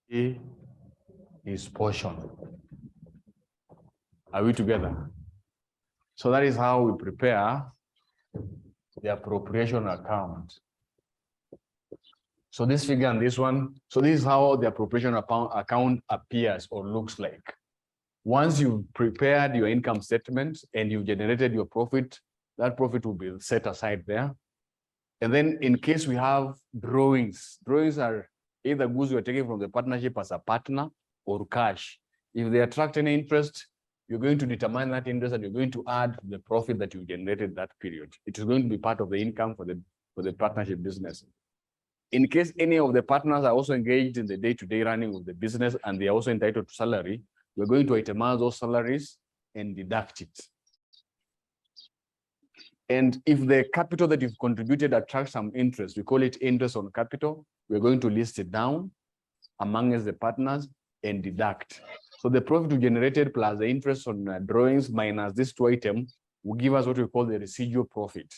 is portion. Are we together? So that is how we prepare the appropriation account. So this figure and this one, so this is how the appropriation account appears or looks like. Once you've prepared your income statement and you've generated your profit, that profit will be set aside there. And then in case we have drawings are either goods you're taking from the partnership as a partner or cash. If they attract any interest, you're going to determine that interest and you're going to add the profit that you generated that period. It is going to be part of the income for the partnership business. In case any of the partners are also engaged in the day-to-day running of the business and they are also entitled to salary, we're going to itemize those salaries and deduct it. And if the capital that you've contributed attracts some interest, we call it interest on capital, we're going to list it down amongst the partners and deduct. So the profit we generated plus the interest on drawings minus these two items will give us what we call the residual profit.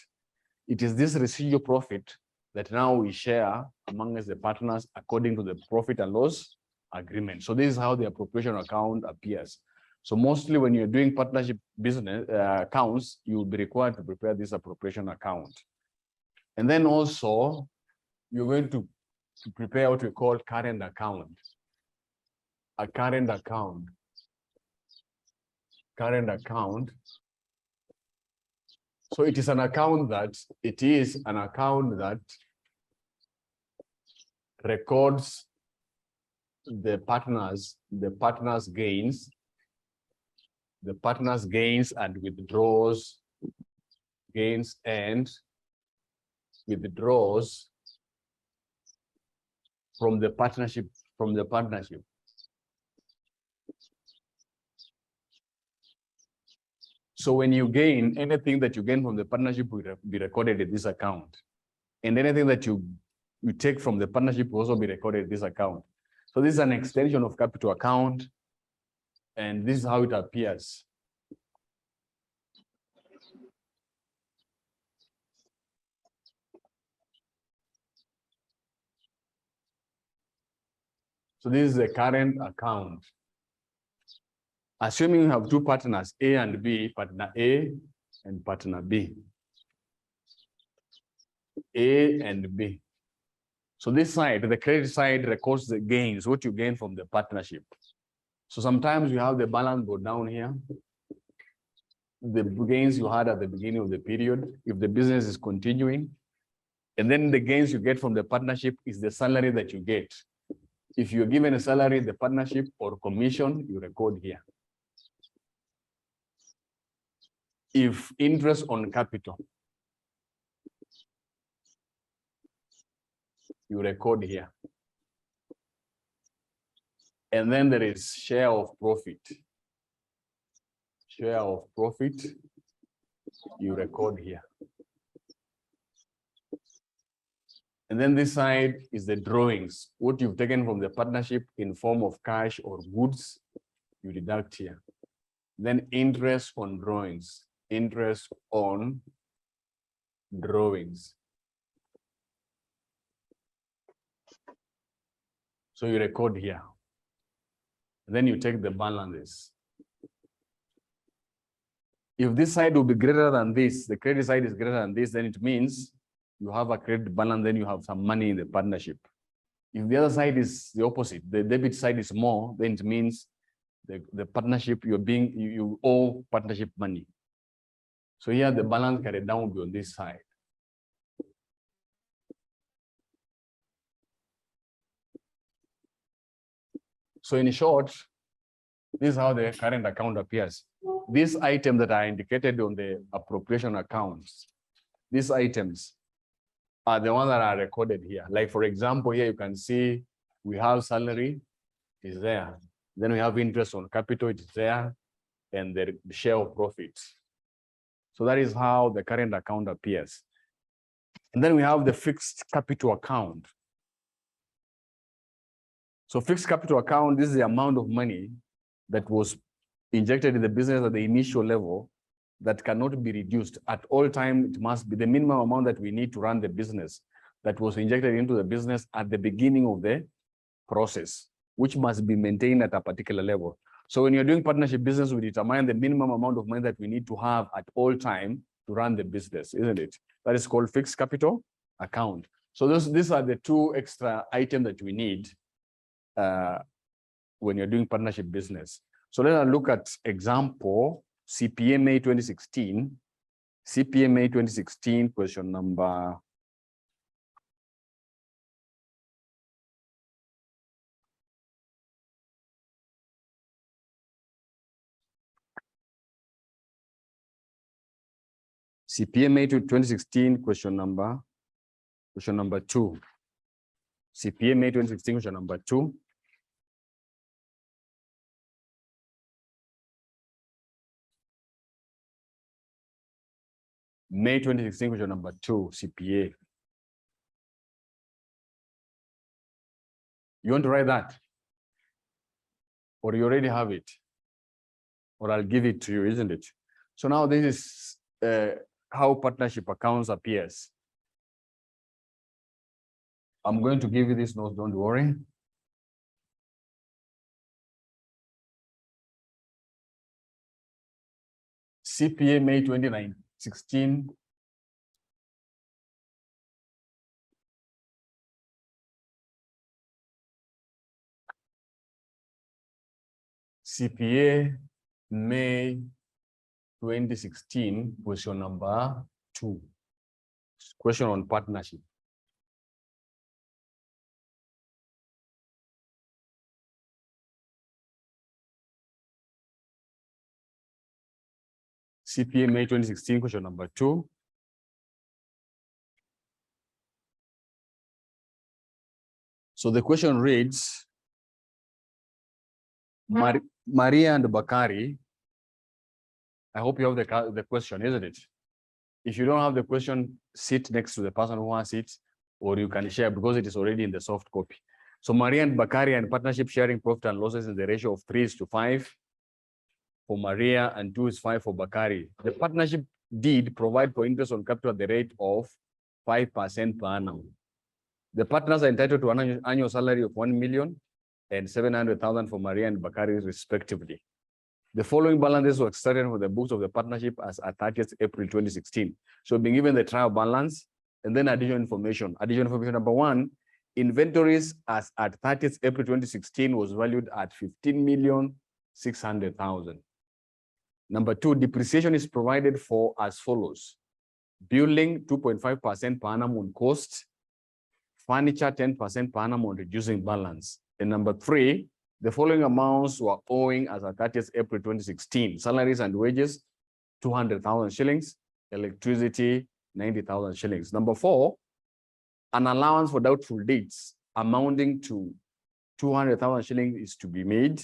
It is this residual profit that now we share amongst the partners according to the profit and loss agreement. So this is how the appropriation account appears. So mostly when you're doing partnership business accounts, you'll be required to prepare this appropriation account. And then also, you're going to prepare what we call current account. A current account. Current account. So it is an account that records the partners' gains, and withdraws gains and withdraws from the partnership. So when you gain, anything that you gain from the partnership will be recorded in this account. And anything that you take from the partnership will also be recorded in this account. So this is an extension of capital account, and this is how it appears. So this is the current account. Assuming you have two partners, A and B, partner A and partner B. A and B. So this side, the credit side, records the gains, what you gain from the partnership. So sometimes you have the balance go down here. The gains you had at the beginning of the period, if the business is continuing. And then the gains you get from the partnership is the salary that you get. If you're given a salary, the partnership or commission, you record here. If interest on capital, you record here. And then there is share of profit. Share of profit, you record here. And then this side is the drawings. What you've taken from the partnership in form of cash or goods, you deduct here. Then interest on drawings. Interest on drawings. So you record here. And then you take the balances. If this side will be greater than this, the credit side is greater than this, then it means you have a credit balance, then you have some money in the partnership. If the other side is the opposite, the debit side is more, then it means the partnership, you owe partnership money. So here the balance carried down will be on this side. So in short, this is how the current account appears. These items that are indicated on the appropriation accounts, these items are the ones that are recorded here. Like for example, here you can see we have salary is there. Then we have interest on capital, it is there, and the share of profits. So that is how the current account appears. And then we have the fixed capital account. So fixed capital account, this is the amount of money that was injected in the business at the initial level that cannot be reduced. At all time, it must be the minimum amount that we need to run the business that was injected into the business at the beginning of the process. which must be maintained at a particular level. So when you're doing partnership business, we determine the minimum amount of money that we need to have at all time to run the business, isn't it? That is called fixed capital account. So these are the two extra items that we need when you're doing partnership business. So let us look at example CPMA 2016. CPMA 2016, question number CPMA 2016, question number 2. CPMA 2016, question number 2. May 2016, question number 2, CPA. You want to write that? Or you already have it? Or I'll give it to you, isn't it? So now this is how partnership accounts appears. I'm going to give you this note, don't worry. CPA May 2016. CPA May 2016, question number 2. Question on partnership. CPA May 2016, question number 2. So the question reads, Maria and Bakari, I hope you have the question, isn't it? If you don't have the question, sit next to the person who has it, or you can share because it is already in the soft copy. So Maria and Bakari and partnership sharing profit and losses in the ratio of 3:5 for Maria and 2:5 for Bakari. The partnership deed provide for interest on capital at the rate of 5% per annum. The partners are entitled to an annual salary of 1,700,000 for Maria and Bakari respectively. The following balances were extracted from the books of the partnership as at 30th April 2016. So being given the trial balance and then additional information. Additional information number 1, inventories as at 30th April 2016 was valued at 15,600,000. Number 2, depreciation is provided for as follows. Building 2.5% per annum on cost, furniture 10% per annum on reducing balance. And number 3, the following amounts were owing as at 30th April 2016. Salaries and wages, 200,000 shillings. Electricity, 90,000 shillings. Number 4, an allowance for doubtful debts amounting to 200,000 shillings is to be made.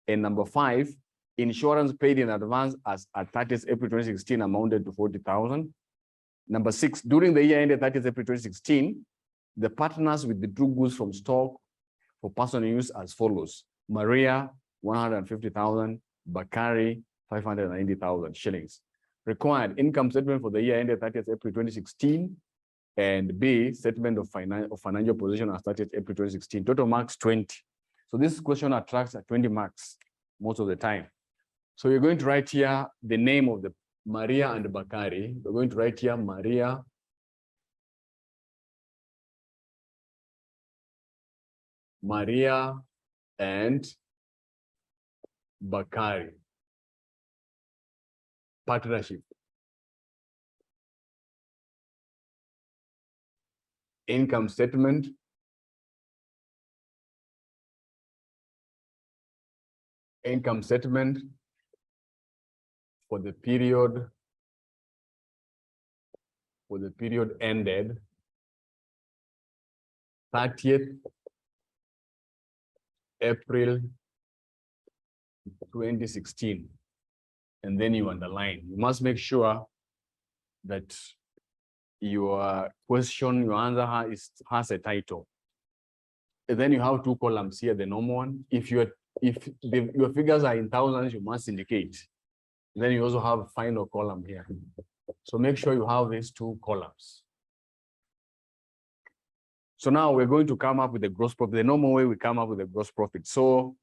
And number 5, insurance paid in advance as at 30th April 2016 amounted to 40,000. Number 6, during the year ended 30th April 2016, the partners withdrew goods from stock for personal use as follows. Maria, 150,000, Bakari, 590,000 shillings. Required income statement for the year ended 30th April 2016, and B, statement of financial position as 30th April 2016. Total marks 20. So this question attracts at 20 marks most of the time. So you're going to write here the name of the Maria and Bakari. We're going to write here Maria and Bakari. Partnership. Income statement. Income statement for the period ended 30th April 2016, and then you underline. You must make sure that your question, your answer has a title. And then you have 2 columns here, the normal one. If your figures are in thousands, you must indicate. Then you also have a final column here. So make sure you have these 2 columns. So now we're going to come up with the gross profit. The normal way we come up with the gross profit. So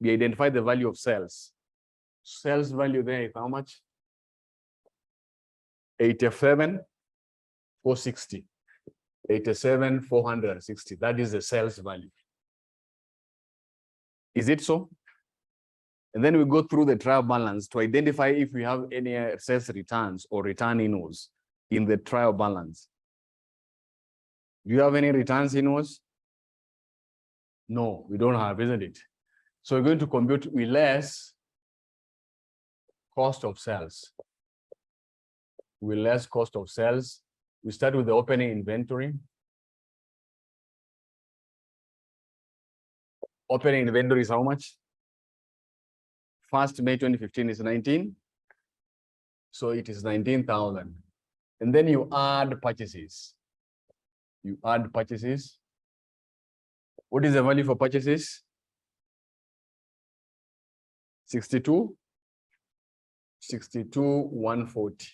we identify the value of sales. Sales value there is how much? 87,460. 87,460. That is the sales value. Is it so? And then we go through the trial balance to identify if we have any sales returns or return inwards in the trial balance. Do you have any returns inwards? No, we don't have, isn't it? So we're going to compute with less cost of sales. With less cost of sales. We start with the opening inventory. Opening inventory is how much? 1st May 2015 is 19. So it is 19,000. And then you add purchases. You add purchases. What is the value for purchases? 62,140.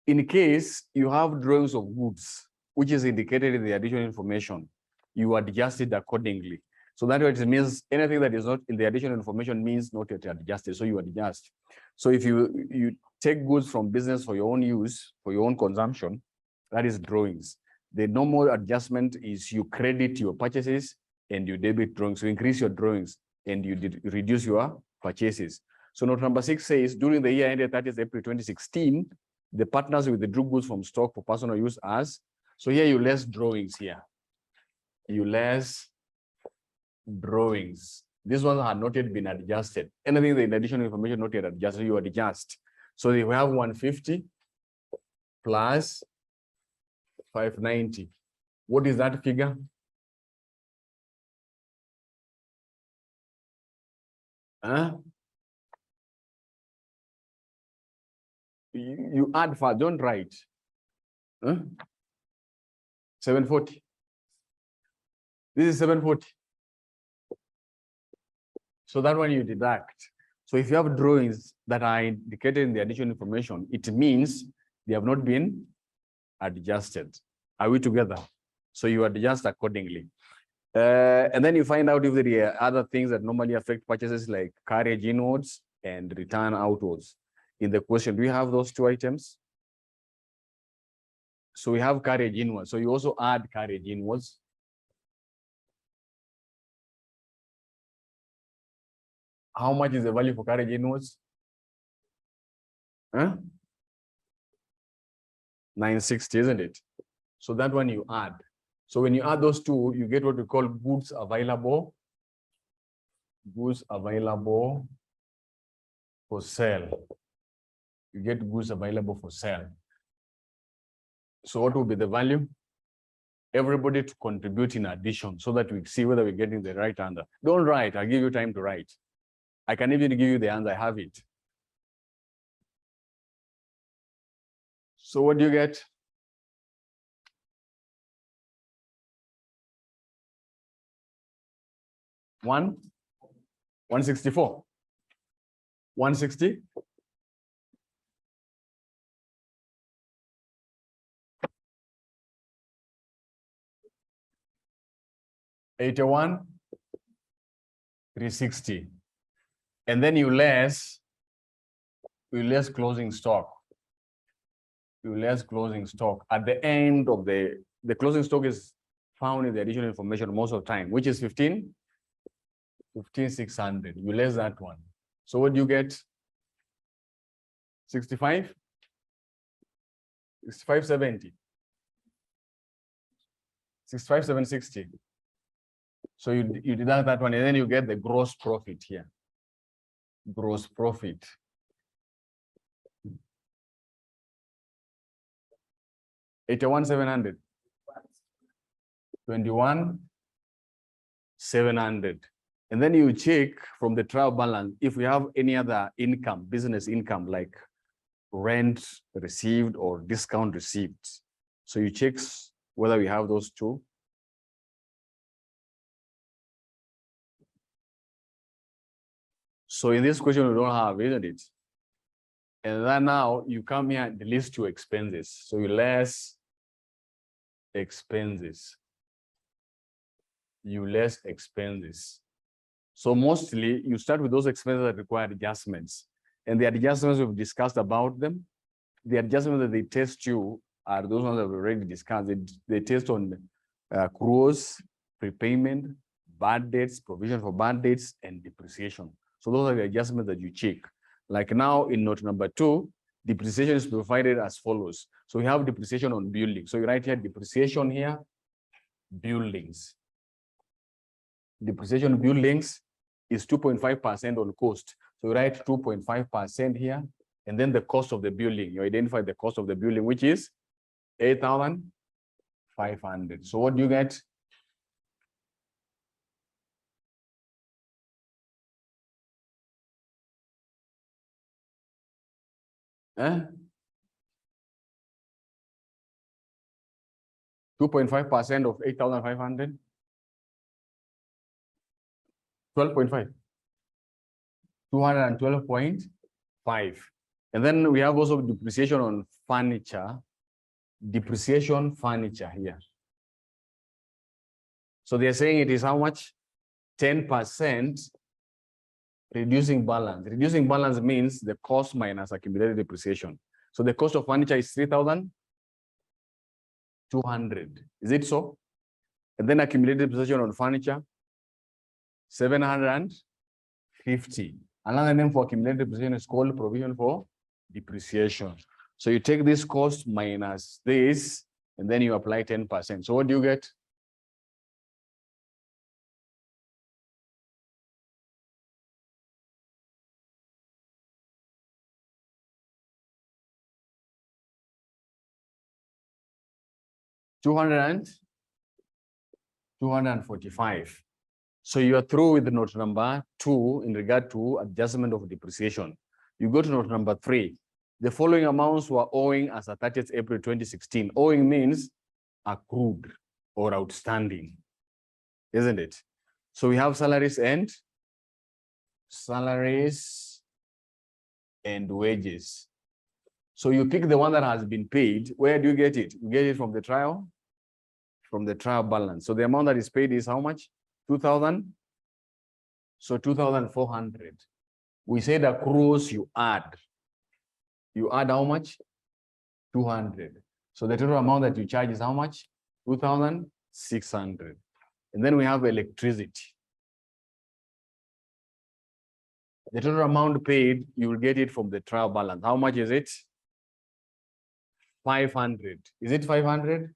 In case you have drawings of goods, which is indicated in the additional information, you adjust it accordingly. So that it means anything that is not in the additional information means not yet adjusted. So you adjust. So if you take goods from business for your own use, for your own consumption, that is drawings. The normal adjustment is you credit your purchases and you debit drawings. So increase your drawings and you reduce your purchases. So note number 6 says, during the year ended 30th April 2016, the partners withdrew goods from stock for personal use as. So here you less drawings here. You less drawings. This one had not yet been adjusted. Anything in additional information not yet adjusted, you adjust. So we have 150 plus 590. What is that figure? You add far, don't write. 740. This is 740. So that one you deduct. So if you have drawings that are indicated in the additional information, it means they have not been adjusted. Are we together? So you adjust accordingly. And then you find out if there are other things that normally affect purchases like carriage inwards and return outwards. In the question, do we have those two items? So we have carriage inwards. So you also add carriage inwards. How much is the value for carriage inwards? 960, isn't it? So that one you add. So when you add those two, you get what we call goods available. Goods available for sale. You get goods available for sale. So what will be the value? Everybody to contribute in addition so that we see whether we're getting the right answer. Don't write, I'll give you time to write. I can even give you the answer, I have it. So what do you get? One, 164. 160. $81, 360. And then you less closing stock. You less closing stock. At the end of the closing stock is found in the additional information most of the time, which is 15,600. You less that one. So what do you get? 65? 65,760. 65,760. So you deduct that one, and then you get the gross profit here. Gross profit. $81,700. 21,700. And then you check from the trial balance if we have any other income, business income like rent received or discount received. So you check whether we have those two. So in this question, we don't have, isn't it? And then now you come here and list your expenses. So you less expenses. you less expenses. So mostly you start with those expenses that require adjustments. And the adjustments we've discussed about them, the adjustments that they test you are those ones that we've already discussed. They test on accruals, prepayment, bad debts, provision for bad debts, and depreciation. So those are the adjustments that you check. Like now in note number 2, depreciation is provided as follows. So we have depreciation on buildings. So you write here depreciation here, buildings. Depreciation on buildings is 2.5% on cost. So you write 2.5% here, and then the cost of the building. You identify the cost of the building, which is 8,500. So what do you get? Eh? 2.5% of 8,500? 12.5. 212.5. And then we have also depreciation on furniture. Depreciation furniture here. So they're saying it is how much? 10% reducing balance. Reducing balance means the cost minus accumulated depreciation. So the cost of furniture is 3,200. Is it so? And then accumulated depreciation on furniture, 750. Another name for accumulated depreciation is called provision for depreciation. So you take this cost minus this, and then you apply 10%. So what do you get? $245. So you are through with note number 2 in regard to adjustment of depreciation. You go to note number 3. The following amounts were owing as at 30th April 2016. Owing means accrued or outstanding, isn't it? So we have salaries and wages. So you pick the one that has been paid. Where do you get it? You get it from the trial? From the trial balance. So the amount that is paid is how much? 2,000. So 2,400. We said accruals you add. You add how much? 200. So the total amount that you charge is how much? 2,600. And then we have electricity. The total amount paid, you will get it from the trial balance. How much is it? 500. Is it 500?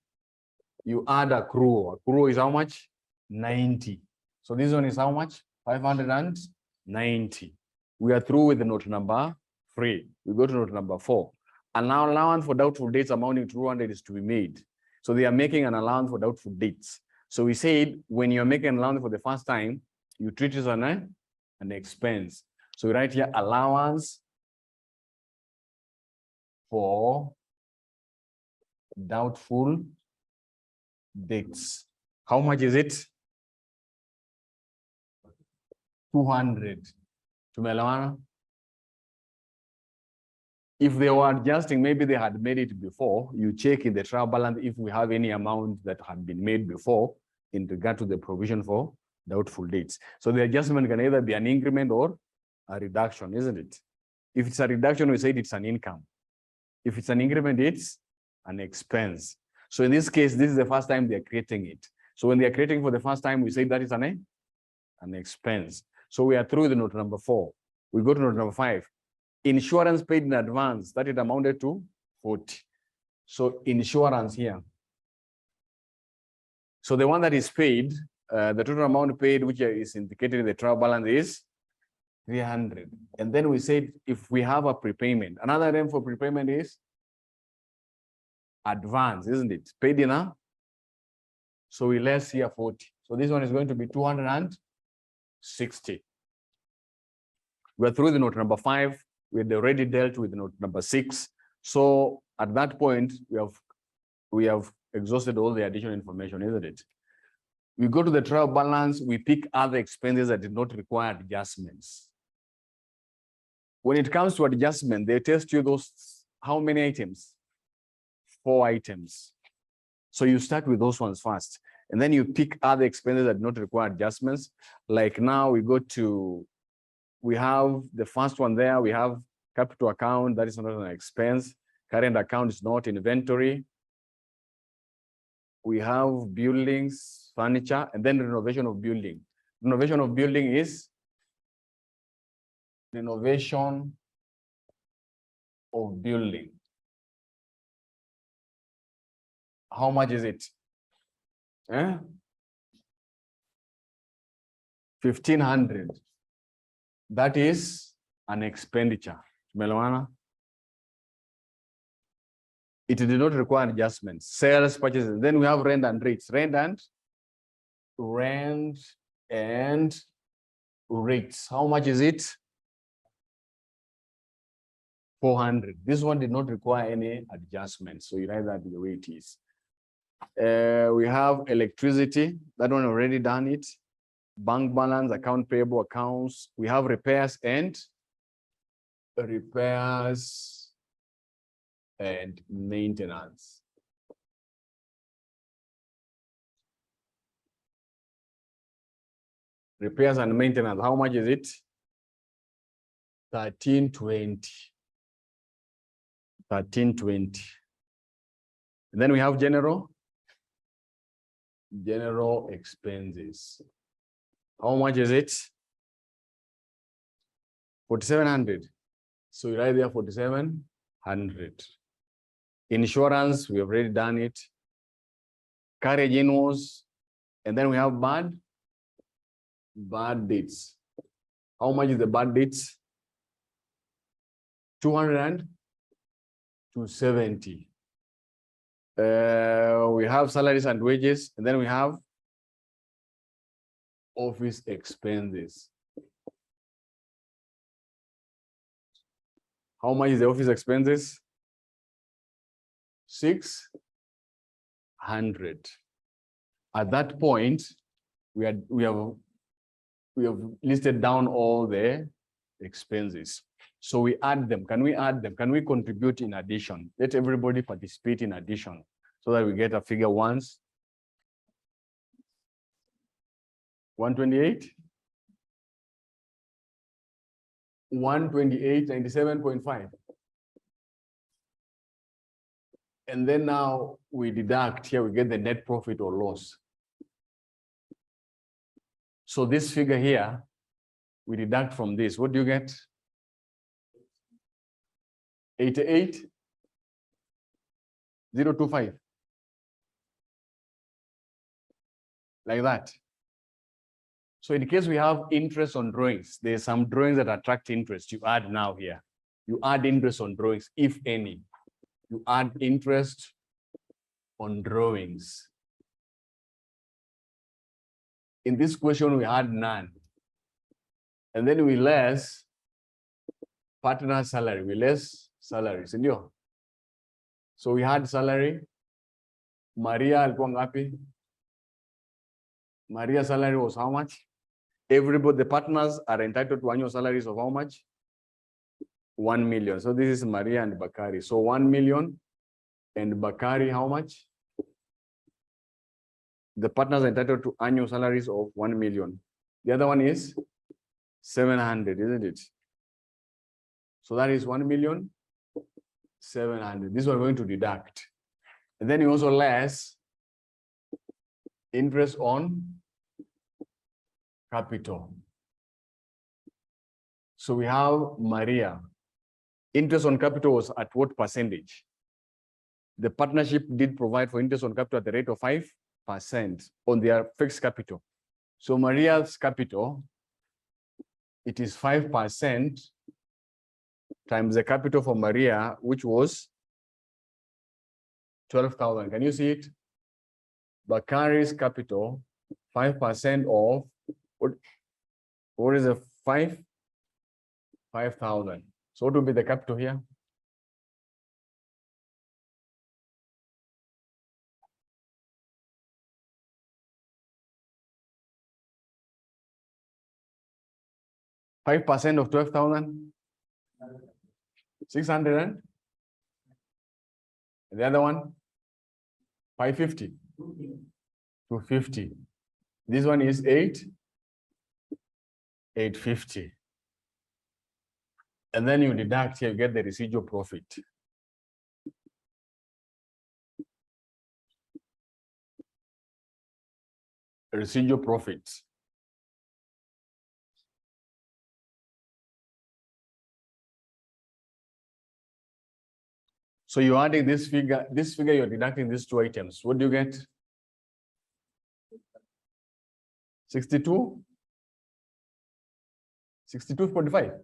You add accrual. Accrual is how much? 90. So this one is how much? 590. We are through with the note number 3. We go to note number 4. An allowance for doubtful dates amounting to 200 is to be made. So they are making an allowance for doubtful dates. So we said when you're making an allowance for the first time, you treat it as an expense. So we write here allowance for doubtful dates. How much is it? 200. Tumeelewana? If they were adjusting, maybe they had made it before. You check in the trial balance if we have any amount that had been made before in regard to the provision for doubtful dates. So the adjustment can either be an increment or a reduction, isn't it? If it's a reduction, we said it's an income. If it's an increment, it's an expense. So in this case, this is the first time they're creating it. So when they're creating for the first time, we say that is an expense. So we are through the note number 4. We go to note number 5. Insurance paid in advance, that it amounted to 40. So insurance here. So the one that is paid, the total amount paid, which is indicated in the trial balance, is 300. And then we said if we have a prepayment, another name for prepayment is advance, isn't it? Paid in a. So we less here 40. So this one is going to be 260. We're through the note number 5. We had already dealt with note number 6. So at that point, we have exhausted all the additional information, isn't it? We go to the trial balance, we pick other expenses that did not require adjustments. When it comes to adjustment, they test you those, how many items? 4 items. So you start with those ones first. And then you pick other expenses that do not require adjustments. Like now we have the first one there, we have capital account, that is not an expense. Current account is not inventory. We have buildings, furniture, and then renovation of building. Renovation of building is renovation of building. How much is it? 1,500. That is an expenditure. Meloana. It did not require adjustments. Sales, purchases. Then we have rent and rates. Rent and rates. How much is it? 400. This one did not require any adjustments. So you write that the way it is. We have electricity. That one already done it. Bank balance, account payable, accounts. We have repairs and maintenance. Repairs and maintenance. How much is it? 1320. 1320. And then we have general expenses. How much is it? 4,700. So you write there 4,700. Insurance, we have already done it. Carriage inwards, and then we have bad debts. How much is the bad debts? 200 and 270. We have salaries and wages, and then we have office expenses. How much is the office expenses? 600. At that point, we have listed down all the expenses. So we add them. Can we add them? Can we contribute in addition? Let everybody participate in addition so that we get a figure once. 128. 128.97.5. And then now we deduct here, we get the net profit or loss. So this figure here, we deduct from this. What do you get? 88,025. Like that. So in case we have interest on drawings, there's some drawings that attract interest. You add now here. You add interest on drawings, if any. You add interest on drawings. In this question, we had none. And then we less partner salary, we less salary. So we had salary. Maria alikuwa ngapi? Maria's salary was how much? Everybody, the partners are entitled to annual salaries of how much? 1 million. So this is Maria and Bakari. So 1 million and Bakari, how much? The partners are entitled to annual salaries of 1 million. The other one is 700, isn't it? So that is 1,700,000. This one we're going to deduct. And then you also less interest on capital. So we have Maria. Interest on capital was at what percentage? The partnership did provide for interest on capital at the rate of 5% on their fixed capital. So Maria's capital, it is 5% times the capital for Maria, which was 12,000. Can you see it? Bakari's capital, 5% of what is a 5,000. So what will be the capital here? $5% of 12,000? 600 and the other one? 550. 250. This one is 850. And then you deduct here, you get the residual profit. Residual profit. So you're adding this figure, you're deducting these two items. What do you get? 62? 62.5?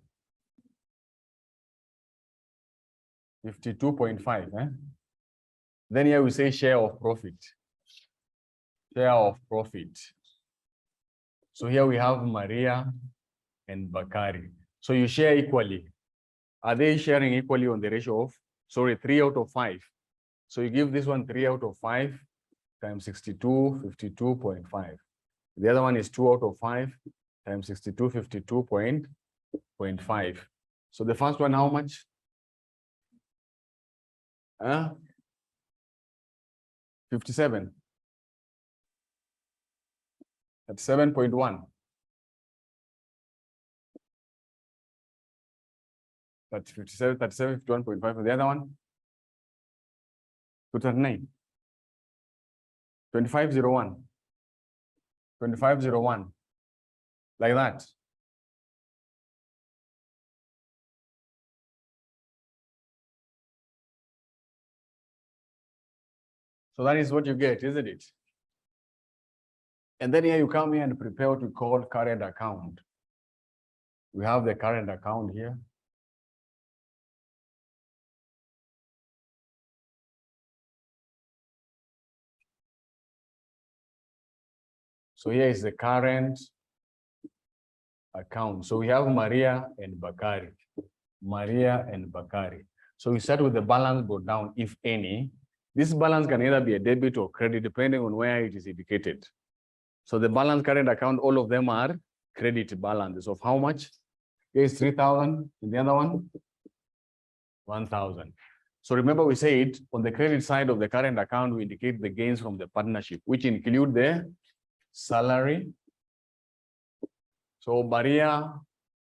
52.5, eh? Then here we say share of profit. Share of profit. So here we have Maria and Bakari. So you share equally. Are they sharing equally on the ratio of, sorry, 3 out of 5? So you give this one 3 out of 5 times 62, 52.5. The other one is 2 out of 5 times 62, 52.5. So the first one, how much? 57. At 7.1. That's 57, 37, 51.5. The other one? 239. 2501. 2501. Like that. So that is what you get, isn't it? And then here you come here and prepare what we call current account. We have the current account here. So here is the current account. So we have Maria and Bakari. Maria and Bakari. So we start with the balance brought down, if any. This balance can either be a debit or credit, depending on where it is indicated. So the balance current account, all of them are credit balances of how much? Here is 3,000, and the other one, 1,000. So remember we said on the credit side of the current account, we indicate the gains from the partnership, which include the salary. So Maria,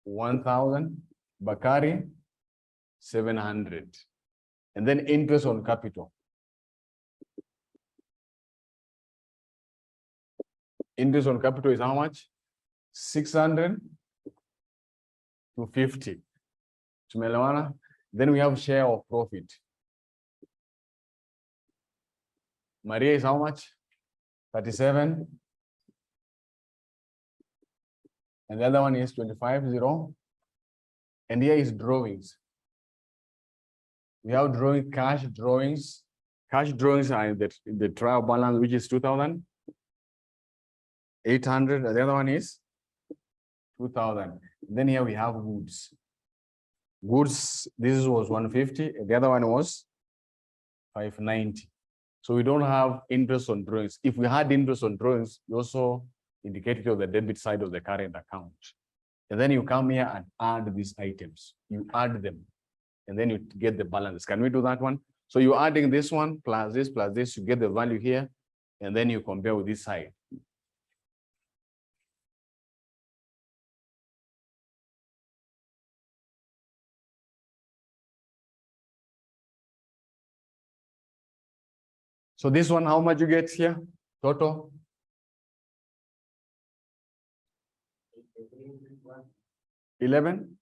1,000, Bakari, 700. And then interest on capital. Interest on capital is how much? 600 to 50. Tumeelewana? Then we have share of profit. Maria is how much? 37. And the other one is 25.0. And here is drawings. We have drawing, cash drawings. Cash drawings are in the trial balance, which is 2,800. And the other one is 2,000. Then here we have goods. Goods, this was 150. And the other one was 590. So we don't have interest on drawings. If we had interest on drawings, we also indicated on the debit side of the current account. And then you come here and add these items. You add them, and then you get the balance. Can we do that one? So you're adding this one plus this, you get the value here, and then you compare with this side. So this one, how much you get here? Total? 11?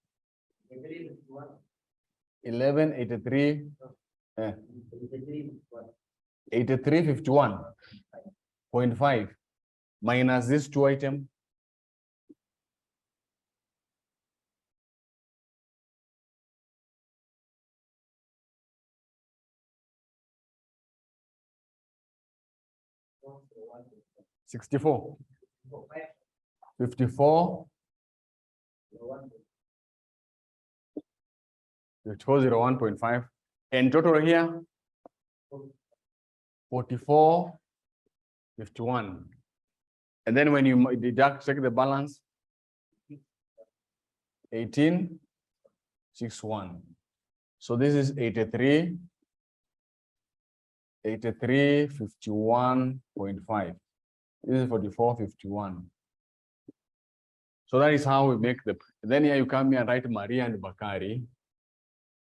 11, 83, 83.51.5 minus this two item. $64. 54. 5401.5. And total here 44.51. And then when you deduct, check the balance, 18.61. So this is 83.51.5. This is 44.51. So that is how we make the, then here you come here and write Maria and Bakari.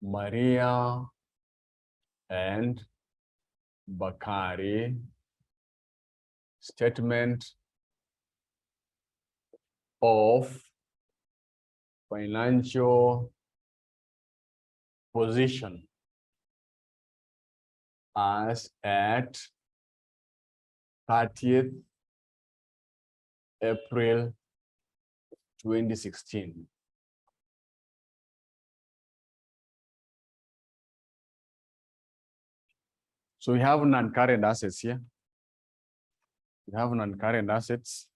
Maria and Bakari statement of financial position as at 30th April 2016. So we have non-current assets here. We have non-current assets.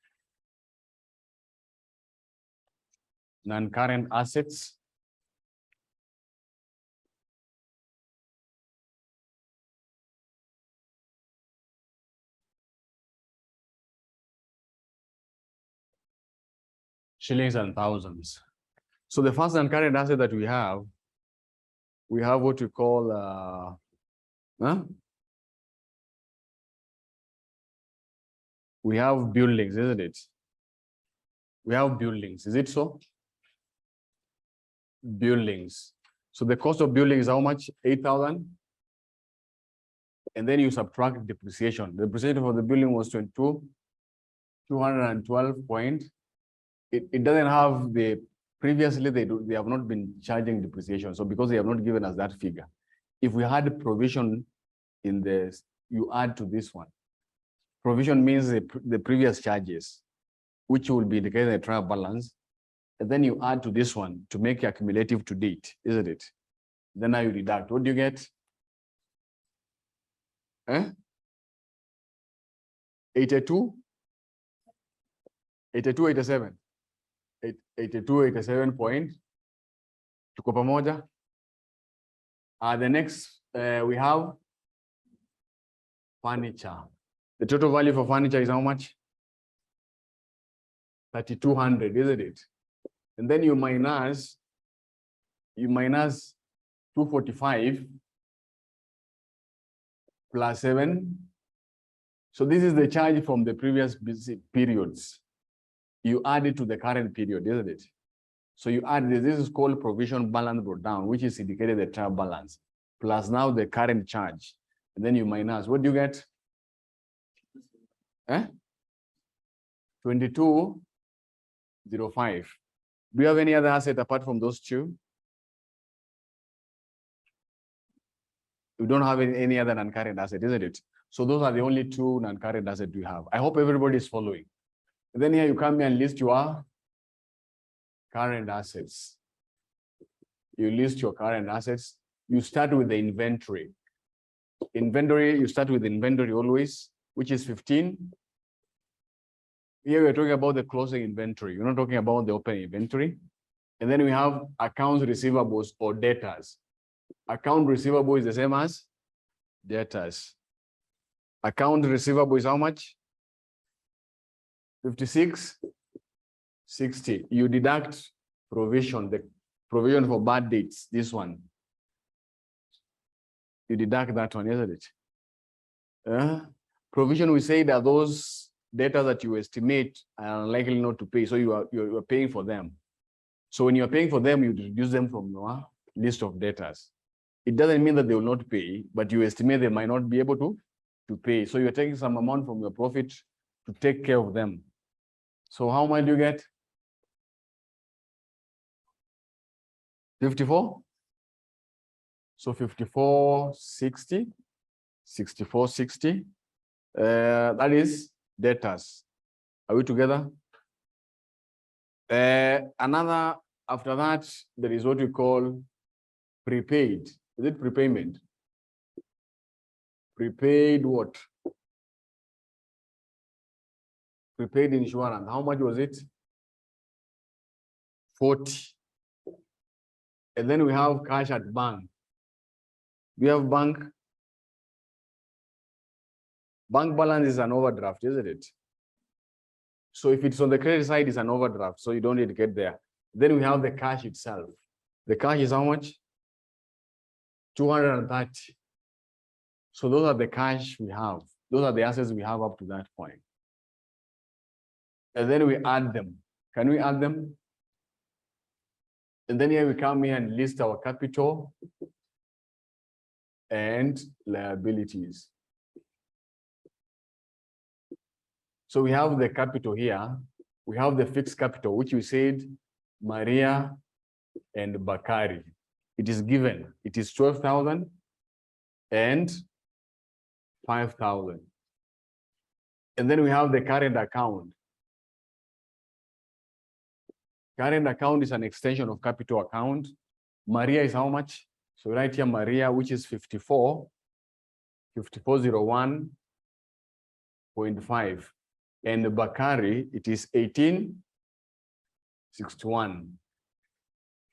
Non-current assets. Shillings and thousands. So the first non-current asset that we have what we call we have buildings, isn't it? We have buildings, is it so? Buildings. So the cost of building is how much? 8,000. And then you subtract depreciation. The depreciation for the building was 212 point. It doesn't have the, previously they have not been charging depreciation. So because they have not given us that figure, if we had provision in this, you add to this one. Provision means the previous charges, which will be indicated in the trial balance. And then you add to this one to make it cumulative to date, isn't it? Then now you deduct. What do you get? 82, 87. 82, 87 point. Tuko pamoja. The next we have furniture. The total value for furniture is how much? 3,200, isn't it? And then you minus 245 plus 7. So this is the charge from the previous periods. You add it to the current period, isn't it? So you add this. This is called provision balance brought down, which is indicated the trial balance, plus now the current charge. And then you minus. What do you get? 2205. Do you have any other asset apart from those two? You don't have any other non-current asset, isn't it? So those are the only two non-current assets we have. I hope everybody is following. And then here you come here and list your current assets. You list your current assets. You start with the inventory. Inventory, you start with inventory always, which is 15. Here we're talking about the closing inventory. We're not talking about the opening inventory. And then we have accounts receivables or debtors. Account receivable is the same as debtors. Account receivable is how much? 56.60. You deduct provision, the provision for bad dates, this one. You deduct that one, isn't it? Provision, we say that those data that you estimate are likely not to pay, so you are paying for them. So when you are paying for them, you reduce them from your list of debtors. It doesn't mean that they will not pay, but you estimate they might not be able to pay. So you're taking some amount from your profit to take care of them. So how much do you get? 54? So 54.60, 64.60. That is debtors. Are we together? Another, after that, there is what we call prepaid. Is it prepayment? Prepaid what? Prepaid insurance. How much was it? 40. And then we have cash at bank. We have bank. Bank balance is an overdraft, isn't it? So if it's on the credit side, it's an overdraft, so you don't need to get there. Then we have the cash itself. The cash is how much? 230. So those are the cash we have. Those are the assets we have up to that point. And then we add them. Can we add them? And then here we come here and list our capital and liabilities. So we have the capital here. We have the fixed capital, which we said Maria and Bakari. It is given. It is 12,000 and 5,000. And then we have the current account. Current account is an extension of capital account. Maria is how much? So right here, Maria, which is 5401.5. And Bakari, it is 1861.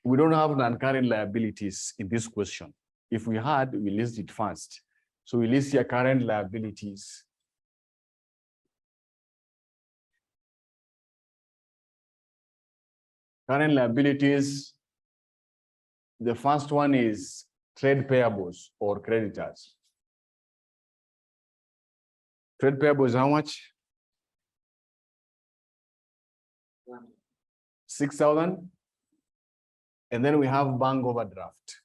We don't have non-current liabilities in this question. If we had, we list it first. So we list here current liabilities. Current liabilities, the first one is trade payables or creditors. Trade payables, how much? 6,000. And then we have bank overdraft.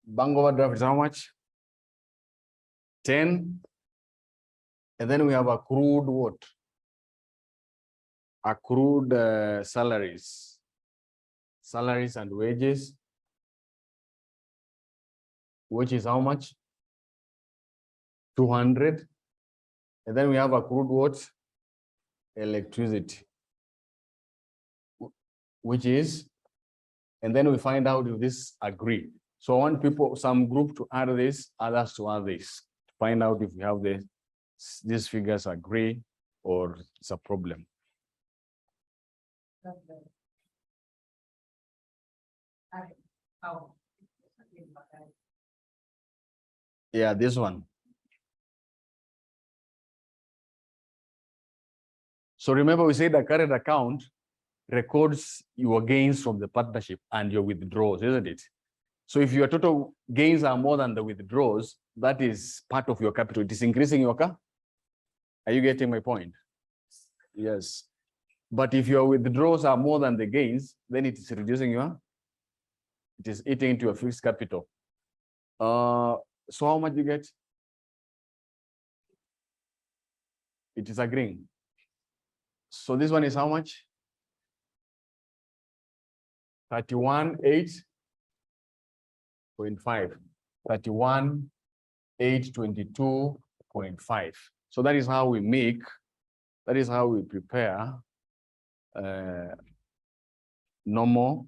Bank overdraft is how much? 10. And then we have accrued what? Accrued salaries. Salaries and wages, which is how much? 200. And then we have accrued what? Electricity, which is, and then we find out if this agree. So I want people, some group to add this, others to add this, to find out if we have these figures agree or it's a problem. Yeah, this one. So remember, we said the current account records your gains from the partnership and your withdrawals, isn't it? So if your total gains are more than the withdrawals, that is part of your capital. It is increasing your car. Are you getting my point? Yes. But if your withdrawals are more than the gains, then it is reducing your, it is eating into your fixed capital. So how much do you get? It is agreeing. So this one is how much? 31,800.5. 31,822.5. So that is how we make, that is how we prepare normal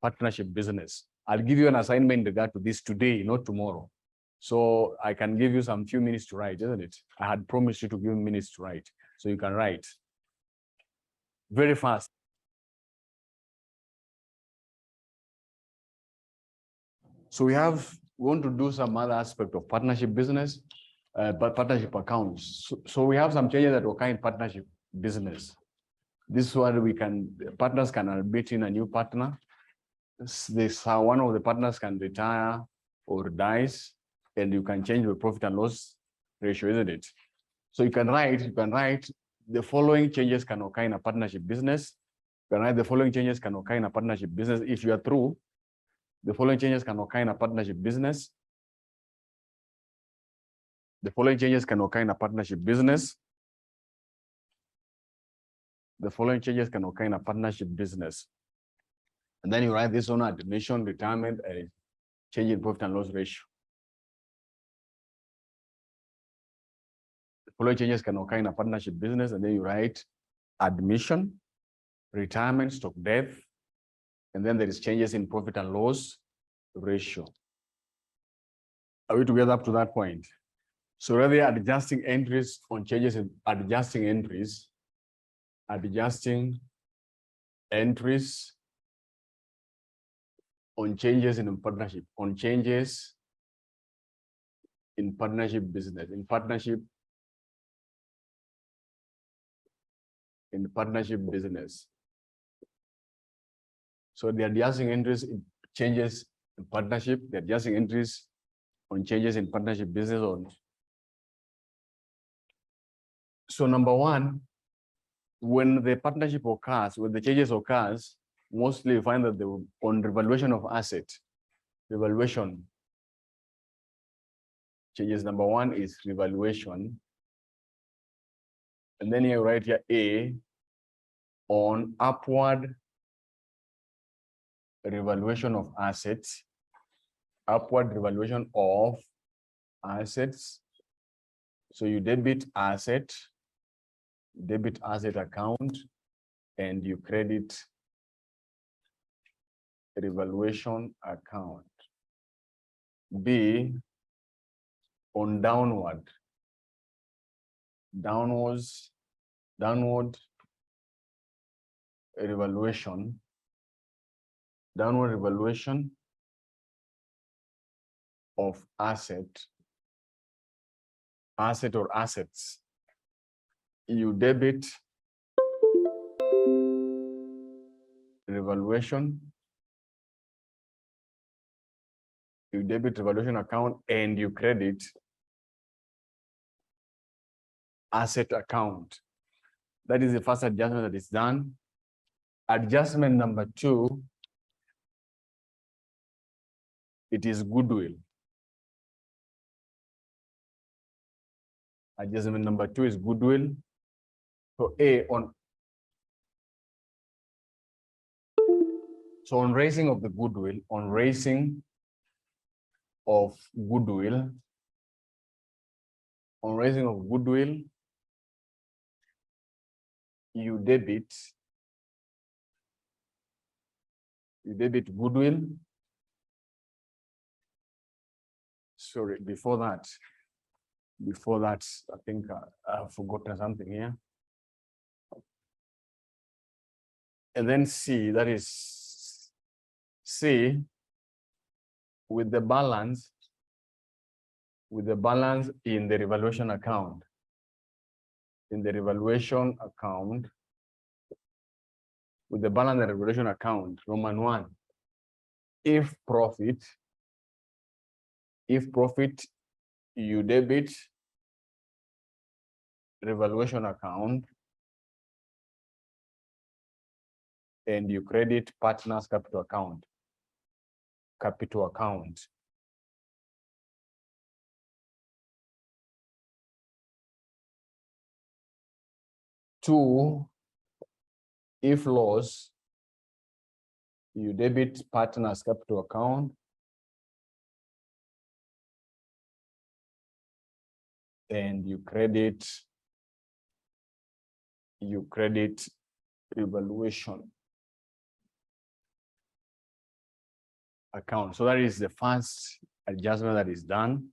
partnership business. I'll give you an assignment in regard to this today, not tomorrow. So I can give you some few minutes to write, isn't it? I had promised you to give me minutes to write. So you can write very fast. So we want to do some other aspect of partnership business, but partnership accounts. So we have some changes that occur in partnership business. This is where partners can admit in a new partner. This how one of the partners can retire or dies, and you can change the profit and loss ratio, isn't it? So you can write the following changes can occur in a partnership business. You can write the following changes can occur in a partnership business. If you are through, the following changes can occur in a partnership business. The following changes can occur in a partnership business. The following changes can occur in a partnership business. And then you write this on admission, retirement, and change in profit and loss ratio. The following changes can occur in a partnership business, and then you write admission, retirement, stock death, and then there is changes in profit and loss ratio. Are we together up to that point? So rather adjusting entries on changes in adjusting entries on changes in partnership, on changes in partnership business, in partnership business. So the adjusting entries in changes in partnership, the adjusting entries on changes in partnership business So number one, when the partnership occurs, when the changes occurs, mostly you find that on revaluation of asset, revaluation changes. Number one is revaluation. And then you write here A on upward revaluation of assets, upward revaluation of assets. So you debit asset account, and you credit revaluation account. B on downward revaluation, of asset or assets. You debit revaluation, account, and you credit asset account. That is the first adjustment that is done. Adjustment number two, it is goodwill. Adjustment number two is goodwill. So on raising of the goodwill, you debit goodwill. Sorry, before that, I think I've forgotten something here. And then C, that is C, with the balance in the revaluation account. With the balance in the revaluation account, Roman 1, if profit, you debit revaluation account and you credit partners capital account. Two, if loss, you debit partners capital account and you credit revaluation account. So that is the first adjustment that is done.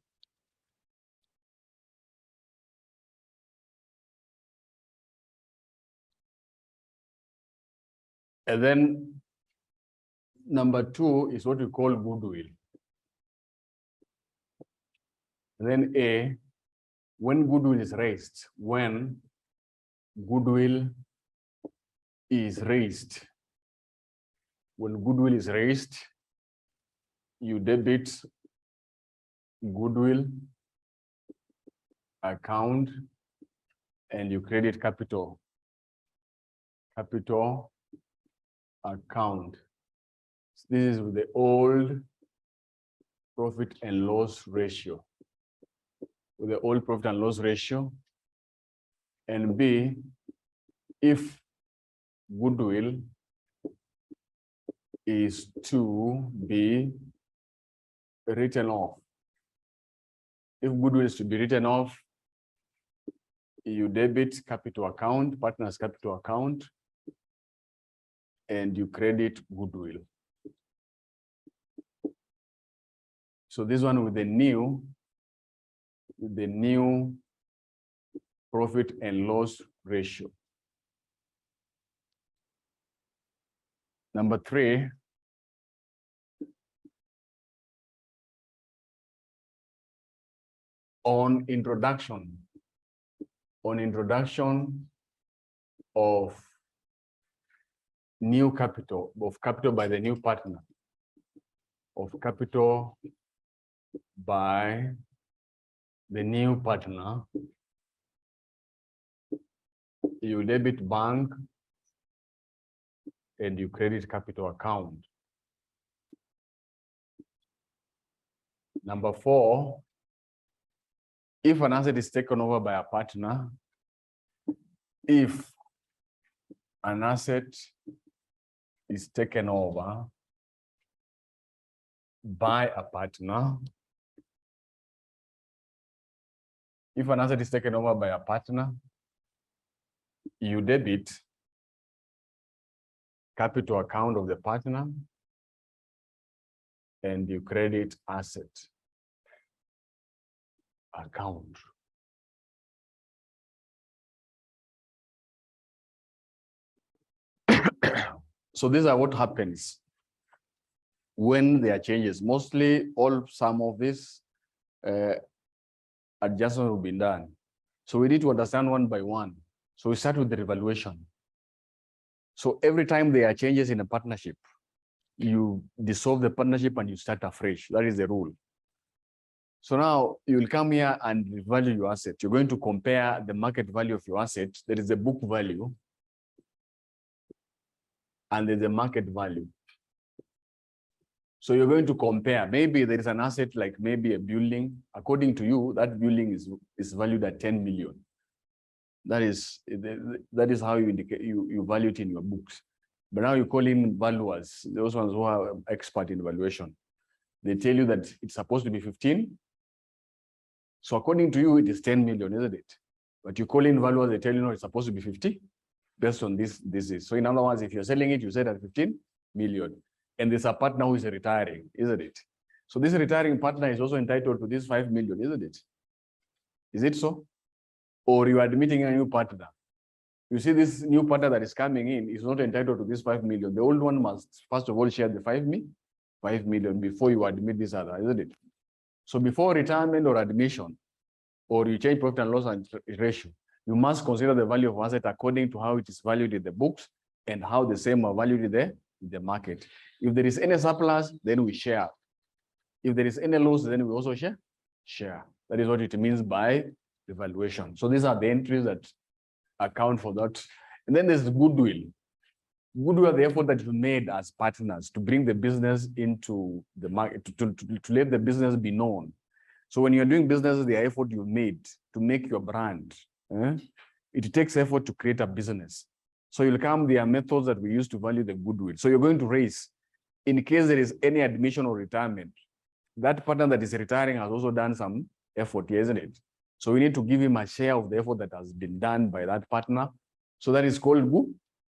And then number two is what we call goodwill. And then A, when goodwill is raised, you debit goodwill account and you credit capital account. This is with the old profit and loss ratio. And B, if goodwill is to be written off. If goodwill is to be written off, you debit capital account, partners capital account, and you credit goodwill. So this one with the new profit and loss ratio. Number three, on introduction of new capital, by the new partner, you debit bank, and you credit capital account. Number 4, if an asset is taken over by a partner, if an asset is taken over by a partner, if an asset is taken over by a partner, you debit capital account of the partner and you credit asset account. So these are what happens when there are changes. Mostly some of this adjustment will be done. So we need to understand one by one. So we start with the revaluation. So every time there are changes in a partnership, you dissolve the partnership and you start afresh. That is the rule. So now you will come here and revalue your asset. You're going to compare the market value of your asset. There is a book value and there's a market value. So you're going to compare. Maybe there is an asset like maybe a building. According to you, that building is valued at 10 million. That is how you indicate you value it in your books. But now you call in valuers, those ones who are expert in valuation. They tell you that it's supposed to be 15. So according to you, it is 10 million, isn't it? But you call in valuers, they tell you no, it's supposed to be 50 based on this is. So in other words, if you're selling it, you said at 15 million. And there's a partner who is retiring, isn't it? So this retiring partner is also entitled to this 5 million, isn't it? Is it so? Or you are admitting a new partner. You see, this new partner that is coming in is not entitled to this 5 million. The old one must, first of all, share the 5 million before you admit this other, isn't it? So before retirement or admission, or you change profit and loss ratio, you must consider the value of asset according to how it is valued in the books and how the same are valued in the market. If there is any surplus, then we share. If there is any loss, then we also share. That is what it means by revaluation. So these are the entries that account for that. And then there's goodwill. Goodwill, the effort that you made as partners to bring the business into the market, to let the business be known. So when you're doing business, the effort you made to make your brand, it takes effort to create a business. So you'll come, there are methods that we use to value the goodwill. So you're going to raise, in case there is any admission or retirement, that partner that is retiring has also done some effort here, isn't it? So we need to give him a share of the effort that has been done by that partner. So that is called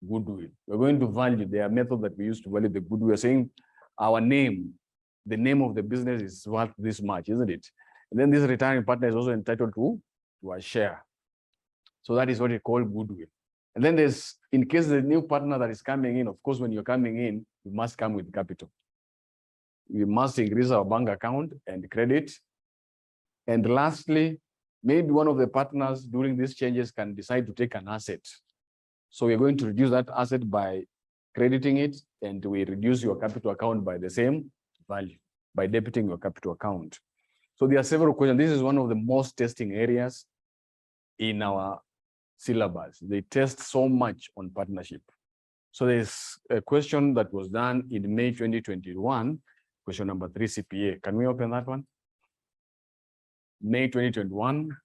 goodwill. We're going to value, there are methods that we use to value the goodwill. We're saying our name, the name of the business is worth this much, isn't it? And then this retiring partner is also entitled to a share. So that is what we call goodwill. And then there's, in case the new partner that is coming in, of course, when you're coming in, you must come with capital. We must increase our bank account and credit. And lastly, maybe one of the partners during these changes can decide to take an asset. So we're going to reduce that asset by crediting it, and we reduce your capital account by the same value, by debiting your capital account. So there are several questions. This is one of the most testing areas in our syllabus. They test so much on partnership. So there's a question that was done in May 2021, question number 3 CPA. Can we open that one? May 2021.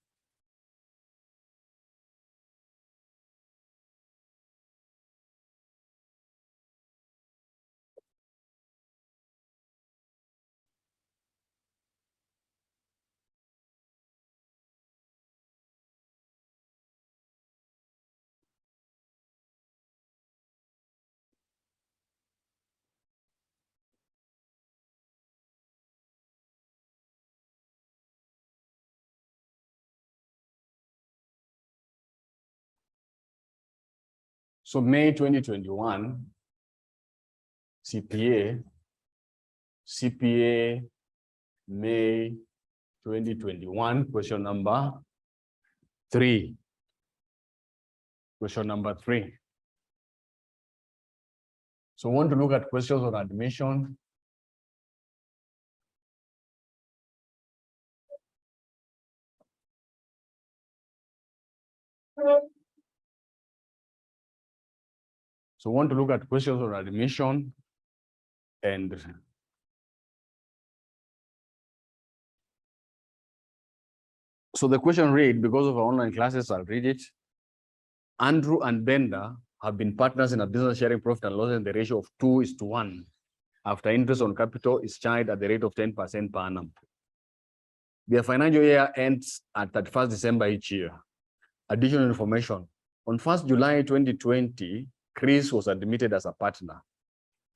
So May 2021, CPA, May 2021, question number 3. Question number 3. So we want to look at questions on admission. So we want to look at questions on admission and so the question read, because of our online classes, I'll read it. Andrew and Bender have been partners in a business sharing profit and loss in the ratio of 2:1 after interest on capital is charged at the rate of 10% per annum. Their financial year ends at 31st December each year. Additional information. On 1st July 2020, Chris was admitted as a partner.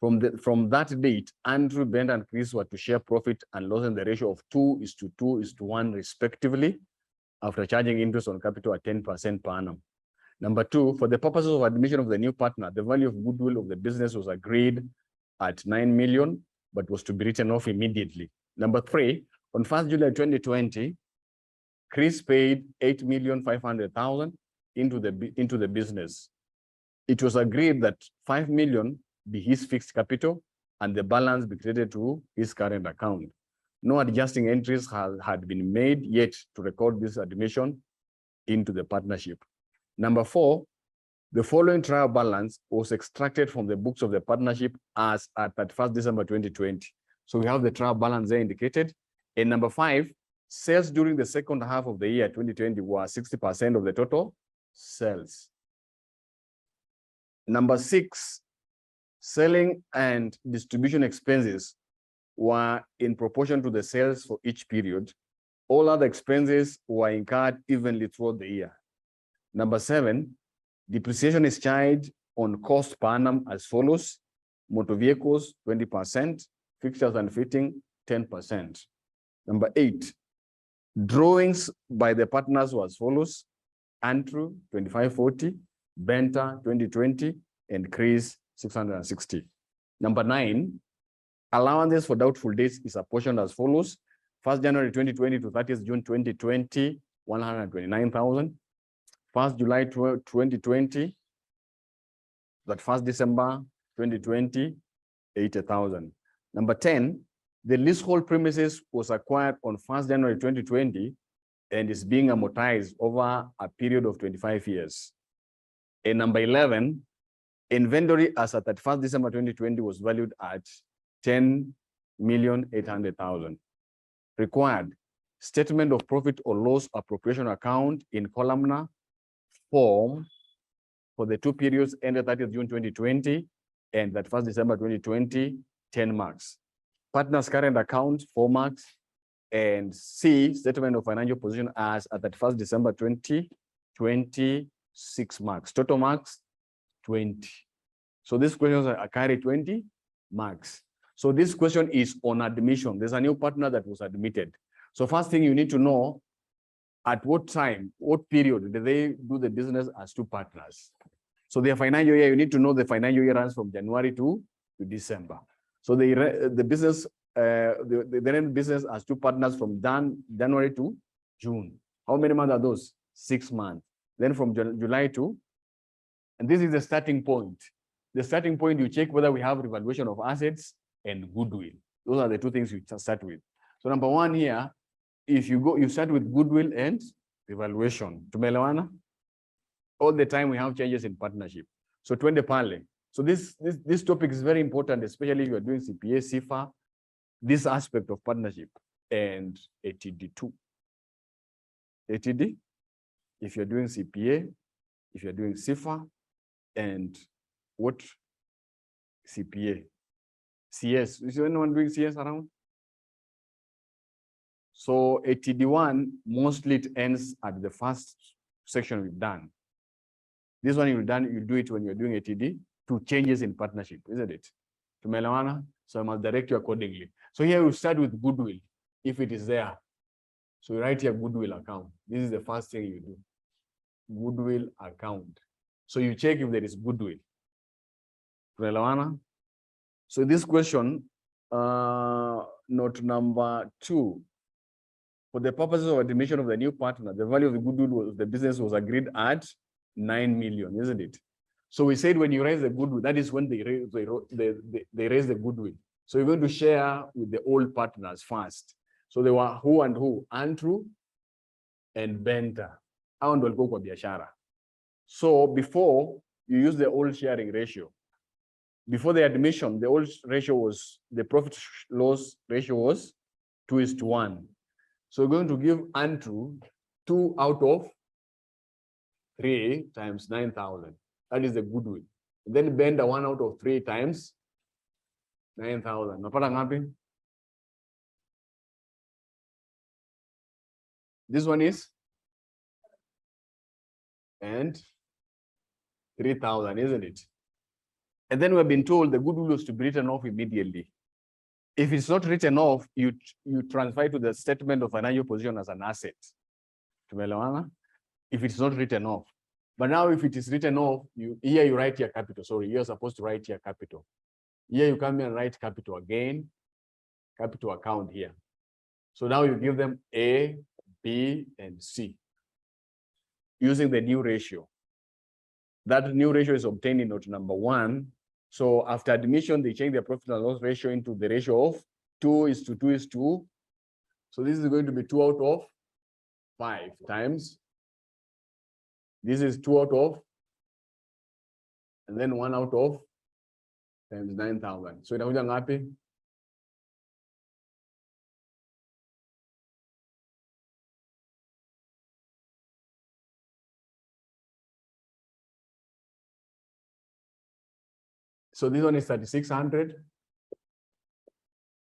From that date, Andrew, Bender, and Chris were to share profit and loss in the ratio of 2:2:1 respectively, after charging interest on capital at 10% per annum. Number two, for the purposes of admission of the new partner, the value of goodwill of the business was agreed at 9 million, but was to be written off immediately. Number three, on 1st July 2020, Chris paid 8,500,000 into the business. It was agreed that 5 million be his fixed capital and the balance be credited to his current account. No adjusting entries had been made yet to record this admission into the partnership. Number four, the following trial balance was extracted from the books of the partnership as at 31st December 2020. So we have the trial balance there indicated. And number five, sales during the second half of the year 2020 were 60% of the total sales. Number six, selling and distribution expenses were in proportion to the sales for each period. All other expenses were incurred evenly throughout the year. Number seven, depreciation is charged on cost per annum as follows: motor vehicles 20%, fixtures and fitting 10%. Number eight, drawings by the partners were as follows: Andrew 2540, Benta 2020, and Chris 660. Number nine, allowances for doubtful dates is apportioned as follows: 1st January 2020 to 30th June 2020, 129,000. 1st July 2020, that 1st December 2020, 80,000. Number 10, the leasehold premises was acquired on 1st January 2020 and is being amortized over a period of 25 years. And number 11, inventory as at 31st December 2020 was valued at 10,800,000. Required: statement of profit or loss appropriation account in Columnar form for the two periods ended 30th June 2020 and that 1st December 2020, 10 marks. Partners current account, 4 marks. And C, statement of financial position as at that 1st December 2020, 6 marks. Total marks, 20. So these questions are carry 20 marks. So this question is on admission. There's a new partner that was admitted. So first thing you need to know, at what time, what period did they do the business as two partners? So their financial year, you need to know the financial year runs from January to December. So the business, they ran business as two partners from January to June. How many months are those? 6 months. Then from July to, and this is the starting point. The starting point, you check whether we have revaluation of assets and goodwill. Those are the two things you start with. So number one here, if you start with goodwill and revaluation. Tumeelewana? All the time we have changes in partnership. So twende pale. So this topic is very important, especially if you are doing CPA, CFA, this aspect of partnership, and ATD2. ATD, if you're doing CPA, if you're doing CFA, and what? CPA. CS. Is anyone doing CS around? So ATD1, mostly it ends at the first section we've done. This one you do it when you're doing ATD, to changes in partnership, isn't it? Tumeelewana? So I must direct you accordingly. So here we start with goodwill, if it is there. So you write your goodwill account. This is the first thing you do. Goodwill account. So you check if there is goodwill. Tumeelewana? So this question, note number 2. For the purposes of admission of the new partner, the value of the goodwill of the business was agreed at 9 million, isn't it? So we said when you raise the goodwill, that is when they raise the goodwill. So you're going to share with the old partners first. So they were who and who? Andrew and Benta. So before you use the old sharing ratio. Before the admission, the old ratio was, the profit loss ratio was 2:1. So we're going to give Andrew 2 out of 3 times 9,000. That is the goodwill. Then Bender 1 out of 3 times 9,000. Napata ngapi? This one is and 3,000, isn't it? And then we've been told the goodwill was to be written off immediately. If it's not written off, you transfer to the statement of financial position as an asset. If it's not written off. But now if it is written off, here you write your capital. Sorry, you're supposed to write your capital. Here you come here and write capital again, capital account here. So now you give them A, B, and C using the new ratio. That new ratio is obtained in note number 1. So after admission, they change their profit and loss ratio into the ratio of 2:2:2. So this is going to be 2 out of 5 times. This is 2 out of, and then 1 out of times 9,000. So inakuja ngapi? So this one is 3,600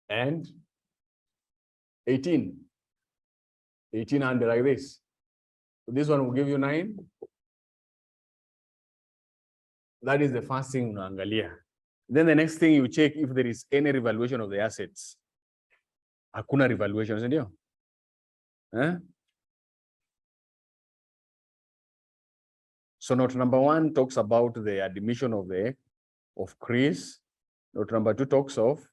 and 1,800 like this. So this one will give you 9. That is the first thing unaangalia. Then the next thing you check if there is any revaluation of the assets. Hakuna revaluation, ndio? So note number 1 talks about the admission of Chris. Note number 2 talks of,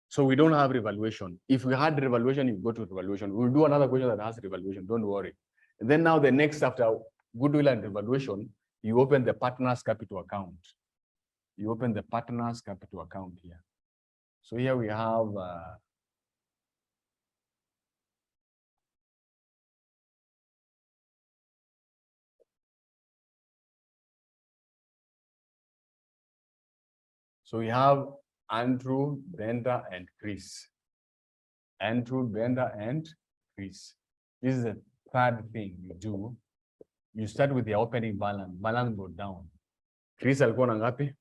so we don't have revaluation. If we had revaluation, you go to revaluation. We'll do another question that has revaluation, don't worry. And then now the next after goodwill and revaluation, you open the partner's capital account. You open the partner's capital account here. So here we have so we have Andrew, Bender, and Chris. Andrew, Bender, and Chris. This is the third thing you do. You start with the opening balance. Balance go down. Chris alikuwa na ngapi?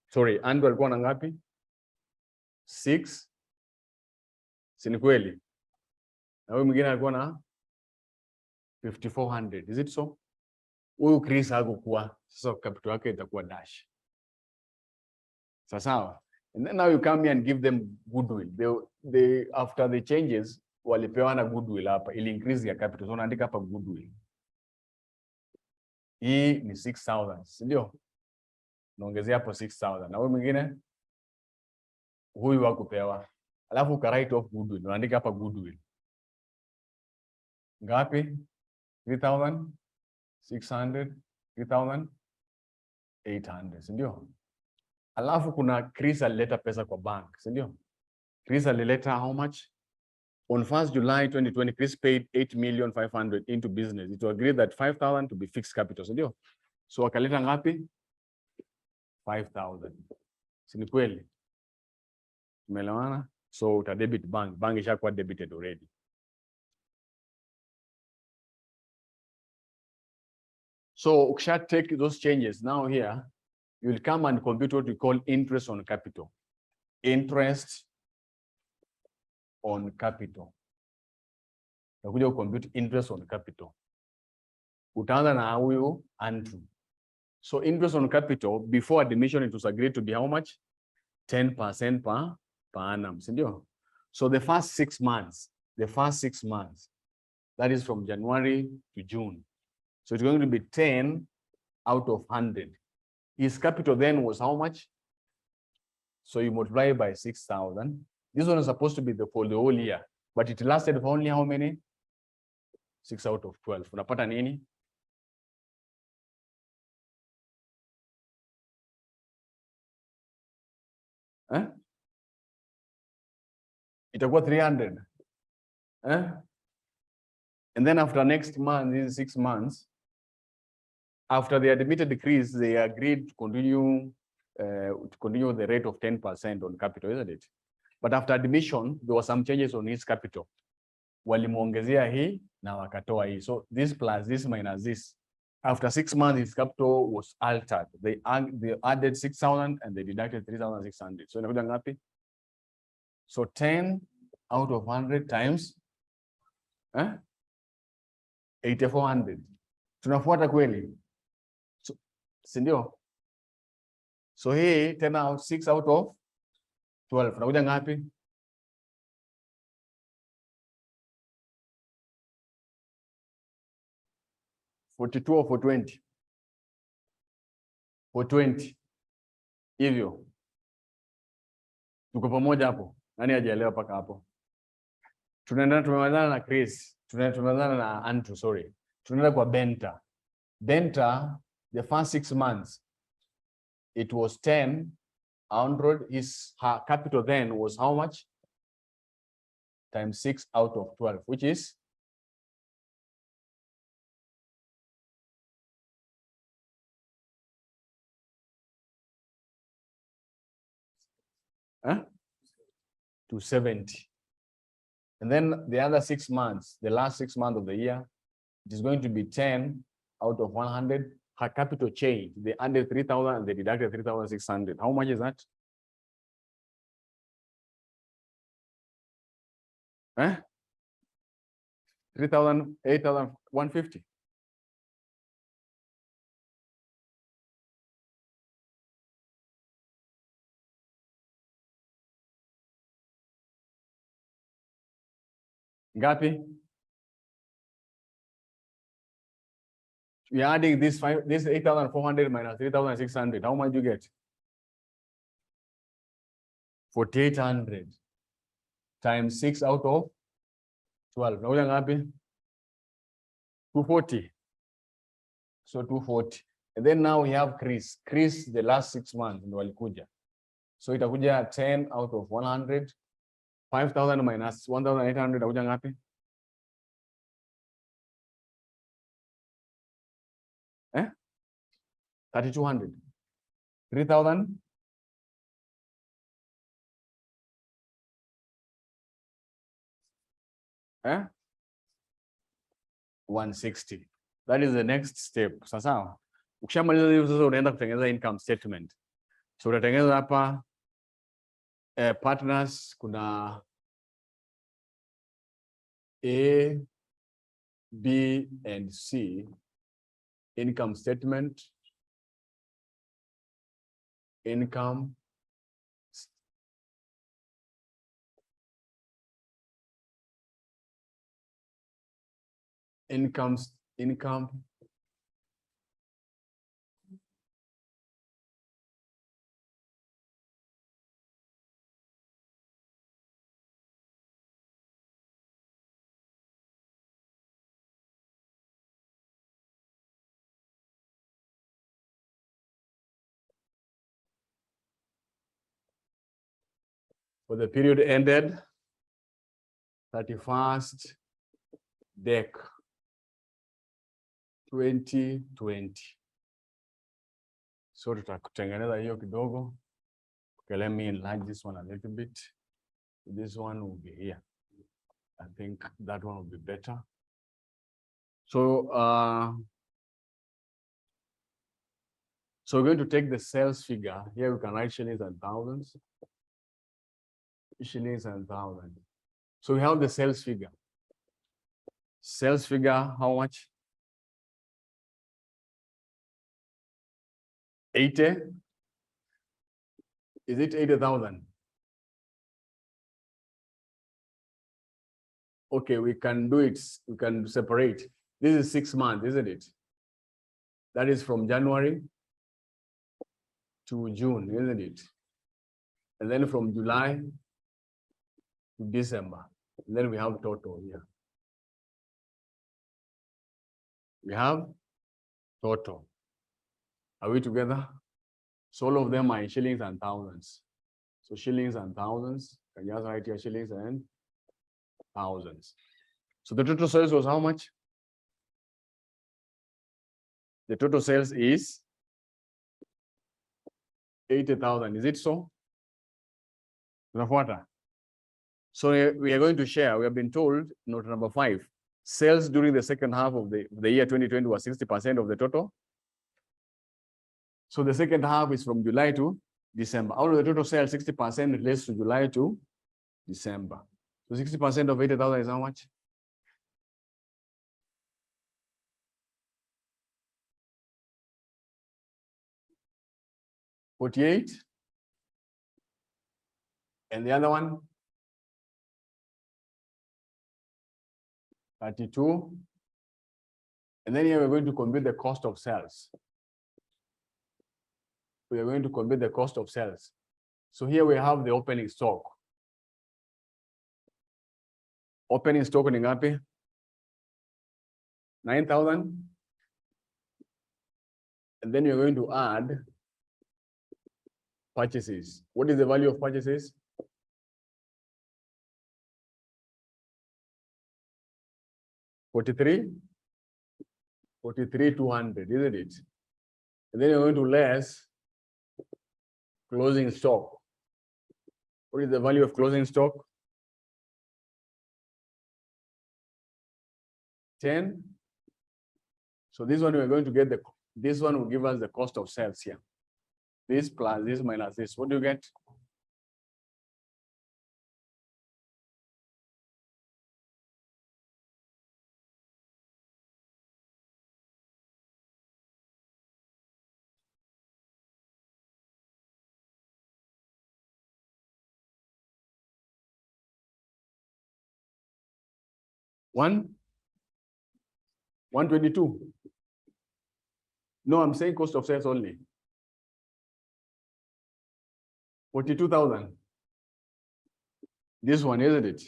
Sorry, Andrew alikuwa na ngapi? 6. Si ni kweli? Na huyu mwingine alikuwa na 5,400. Is it so? Huyu Chris hakukuwa. Sasa capital yake itakuwa dash. Sawa. And then now you come here and give them goodwill. They after the changes, walipewa na goodwill hapa. Ili increase their capital. So unaandika hapa goodwill. Hii ni 6,000, ndio? Naongezea hapo 6,000. Na wewe mwingine huyu hakupewa. Alafu ka write off goodwill. Unaandika hapa goodwill. Ngapi? 3,600, 3,800, ndio? Alafu kuna Chris alileta pesa kwa bank, ndio? Chris alileta how much? On 1st July 2020, Chris paid 8,500,000 into business. It was agreed that 5,000 to be fixed capital, ndio? So akaleta ngapi? 5,000. Si ni kweli? Umeelewana? So uta debit bank. Bank ishakuwa debited already. So ukisha take those changes now here, you will come and compute what we call interest on capital. Interest on capital. Utakuja compute interest on capital. Utaanza na huyu Andrew. So interest on capital before admission it was agreed to be how much? 10% per annum, sindio? So the first 6 months, that is from January to June. So it's going to be 10 out of 100. His capital then was how much? So you multiply by 6,000. This one is supposed to be for the whole year, but it lasted for only how many? 6 out of 12. Unapata nini? Itakuwa 300. And then after next month, this is 6 months. After the admitted decrease, they agreed to continue the rate of 10% on capital, isn't it? But after admission, there were some changes on his capital. Walimuongezea hii na wakatoa hii. So this plus this minus this. After 6 months, his capital was altered. They added 6,000 and they deducted 3,600. So inakuja ngapi? So 10 out of 100 times 8,400. Tunafuata kweli? So, sindio? So hii tena 6 out of 12. Inakuja ngapi? $42 or $420? $420. Hivyo. Tuko pamoja hapo. Nani hajaelewa paka hapo? Tumemalizana na Chris. Tumemalizana na Andrew, sorry. Tunaenda kwa Benta. Benta, the first 6 months, it was 10,100. Her capital then was how much? Times 6 out of 12, which is? Huh? 270. And then the other 6 months, the last 6 months of the year, it is going to be 10 out of 100. Her capital changed. They added 3,000 and they deducted 3,600. How much is that? Huh? 3,000, 8,150. Ngapi? You're adding this 8,400 minus 3,600. How much do you get? 4,800 times 6 out of 12. Nauja ngapi? 240. So 240. And then now we have Chris. Chris, the last 6 months, ndo walikuja. So itakuja 10 out of 100. 5,000 minus 1,800, itakuja ngapi? 3,200. 3,000. Eh? 160. That is the next step. Sasa ukishamaliza hiyo sasa unaenda kutengeneza income statement. So utatengeneza hapa partners, kuna A, B and C income statement, income for the period ended 31st Dec 2020. So tutakutengeneza hiyo kidogo. Okay, let me enlarge this one a little bit. This one will be here. I think that one will be better. So so we're going to take the sales figure. Here we can write shillings and thousands. Shillings and thousands. So we have the sales figure. Sales figure, how much? 80. Is it 80,000? Okay, we can do it. We can separate. This is 6 months, isn't it? That is from January to June, isn't it? And then from July to December. And then we have total here. We have total. Are we together? So all of them are in shillings and thousands. So shillings and thousands. Can you just write here shillings and thousands? So the total sales was how much? The total sales is 80,000. Is it so? So we are going to share. We have been told, note number 5, sales during the second half of the year 2020 was 60% of the total. So the second half is from July to December. Out of the total sales, 60% relates to July to December. So 60% of 80,000 is how much? $48. And the other one? 32. And then here we're going to compute the cost of sales. We are going to compute the cost of sales. So here we have the opening stock. Opening stock ni ngapi? 9,000. And then you're going to add purchases. What is the value of purchases? $43,200, isn't it? And then you're going to less closing stock. What is the value of closing stock? 10. So this one we're going to get this one will give us the cost of sales here. This plus this minus this. What do you get? $122. No, I'm saying cost of sales only. 42,000. This one, isn't it?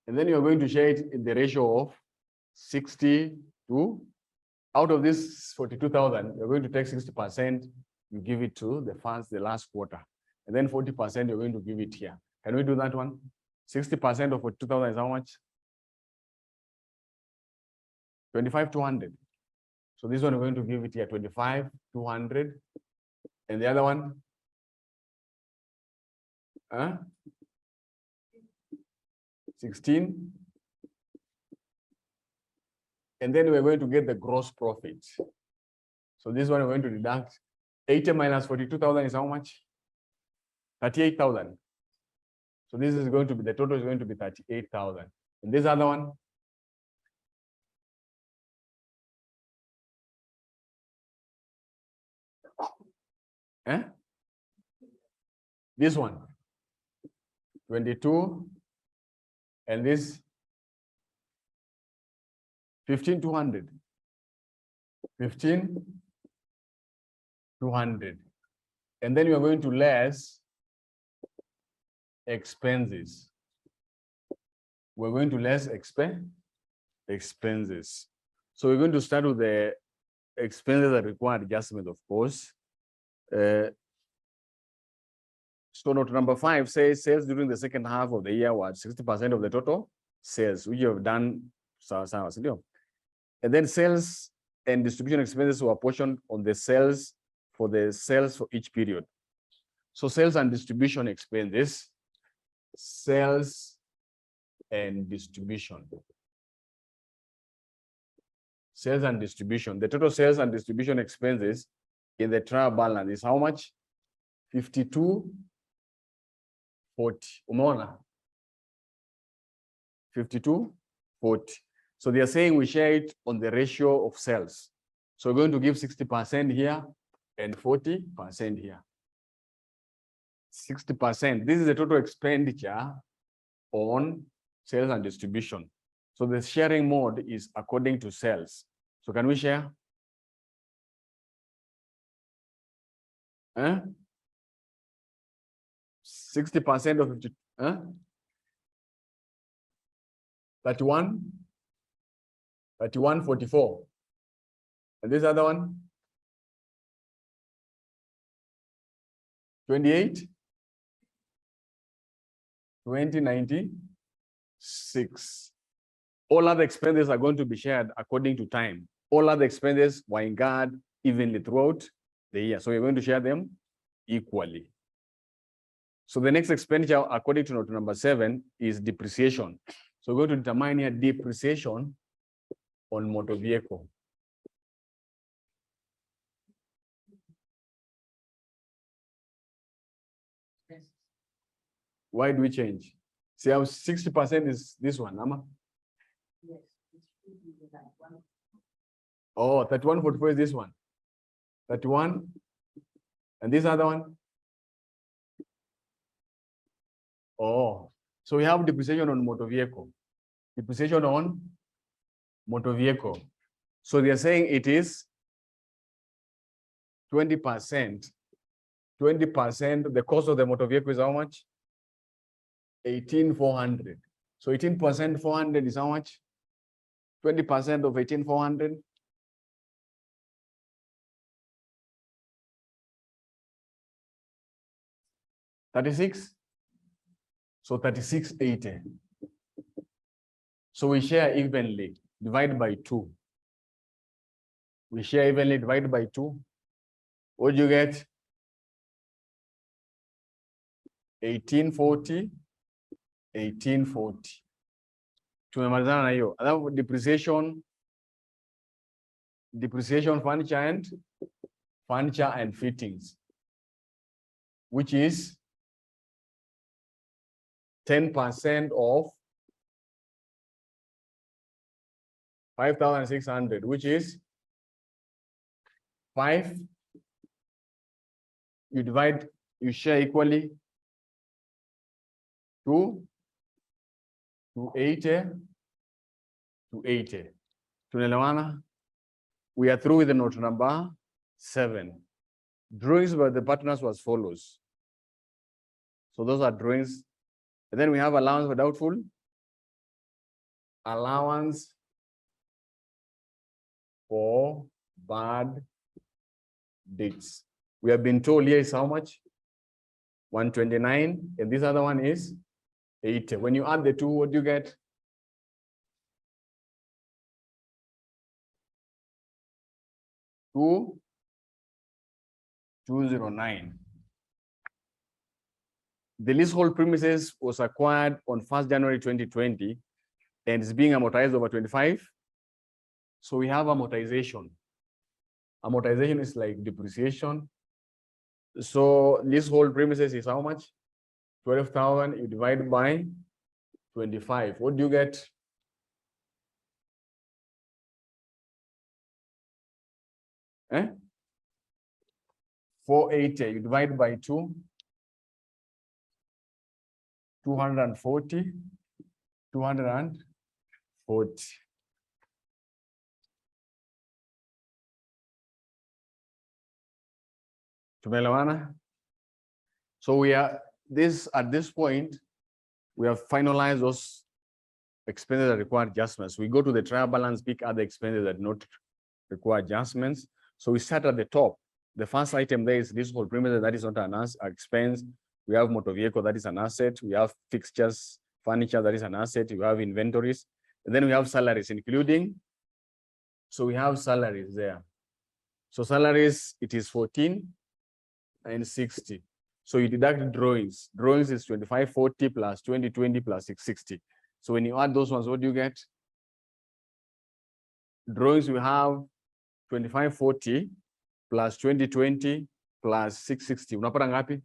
And then you're going to share it in the ratio of 60 to, out of this 42,000, you're going to take 60%, you give it to the last quarter. And then 40% you're going to give it here. Can we do that one? 60% of 42,000 is how much? 25,200. So this one we're going to give it here 25,200. And the other one? 16. And then we're going to get the gross profit. So this one we're going to deduct 80 minus 42,000 is how much? 38,000. So this is going to be, the total is going to be 38,000. And this other one? This one? 22. And this? 15,200. 15,200. And then you are going to less expenses. We're going to less expenses. So we're going to start with the expenses that require adjustment, of course. So note number 5 says sales during the second half of the year was 60% of the total sales, which you have done. And then sales and distribution expenses were apportioned on the sales for each period. So sales and distribution expenses, sales and distribution. Sales and distribution. The total sales and distribution expenses in the trial balance is how much? 5240. Umeona? 5240. So they are saying we share it on the ratio of sales. So we're going to give 60% here and 40% here. 60%. This is the total expenditure on sales and distribution. So the sharing mode is according to sales. So can we share? 60% of 50, 3144. And this other one? 28? 2096. All other expenses are going to be shared according to time. All other expenses were incurred evenly throughout the year. So we're going to share them equally. So the next expenditure, according to note number 7, is depreciation. So we're going to determine here depreciation on motor vehicle. Why do we change? See how 60% is this one, Amma? Yes. Oh, 31.44 is this one. 31. And this other one? Oh, so we have depreciation on motor vehicle. Depreciation on motor vehicle. So they are saying it is 20%. 20%, the cost of the motor vehicle is how much? 18,400. So 18% 400 is how much? 20% of 18,400. 36. So 3680. So we share evenly, divide by 2. We share evenly, divide by 2. What do you get? 1840. 1840. Tumemalizana na hiyo. Alafu depreciation furniture and fittings, which is 10% of 5,600, which is 5. You share equally 2 to 80 to 80. Tunaelewana? We are through with the note number 7. Drawings by the partners was follows. So those are drawings. And then we have allowance for doubtful. Allowance for bad debts. We have been told here is how much? 129, and this other one is 80. When you add the two, what do you get? Two 209. The leasehold premises was acquired on 1st January 2020 and is being amortized over 25. So we have amortization. Amortization is like depreciation. So leasehold premises is how much? 12,000. You divide by 25. What do you get? Eh? 480. You divide by 2. 240. 240. Tumeelewana? So we are at this point, we have finalized those expenses that require adjustments. We go to the trial balance, pick other expenses that not require adjustments. So we start at the top. The first item there is leasehold premises, that is not an expense. We have motor vehicle, that is an asset. We have fixtures, furniture, that is an asset. We have inventories. And then we have salaries, including. So we have salaries there. So salaries, it is 14 and 60. So you deduct drawings. Drawings is 2540 plus 2020 plus 660. So when you add those ones, what do you get? Drawings, we have 2540 plus 2020 plus 660. Unapata ngapi?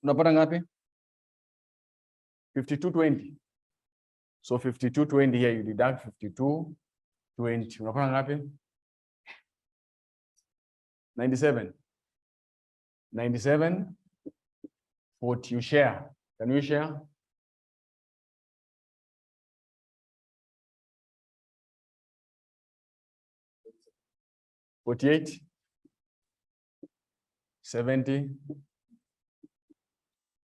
Unapata ngapi? 5220. So 5220 here, you deduct 5220. Unapata ngapi? 97. 97. 40. You share. Can you share? $48. 70.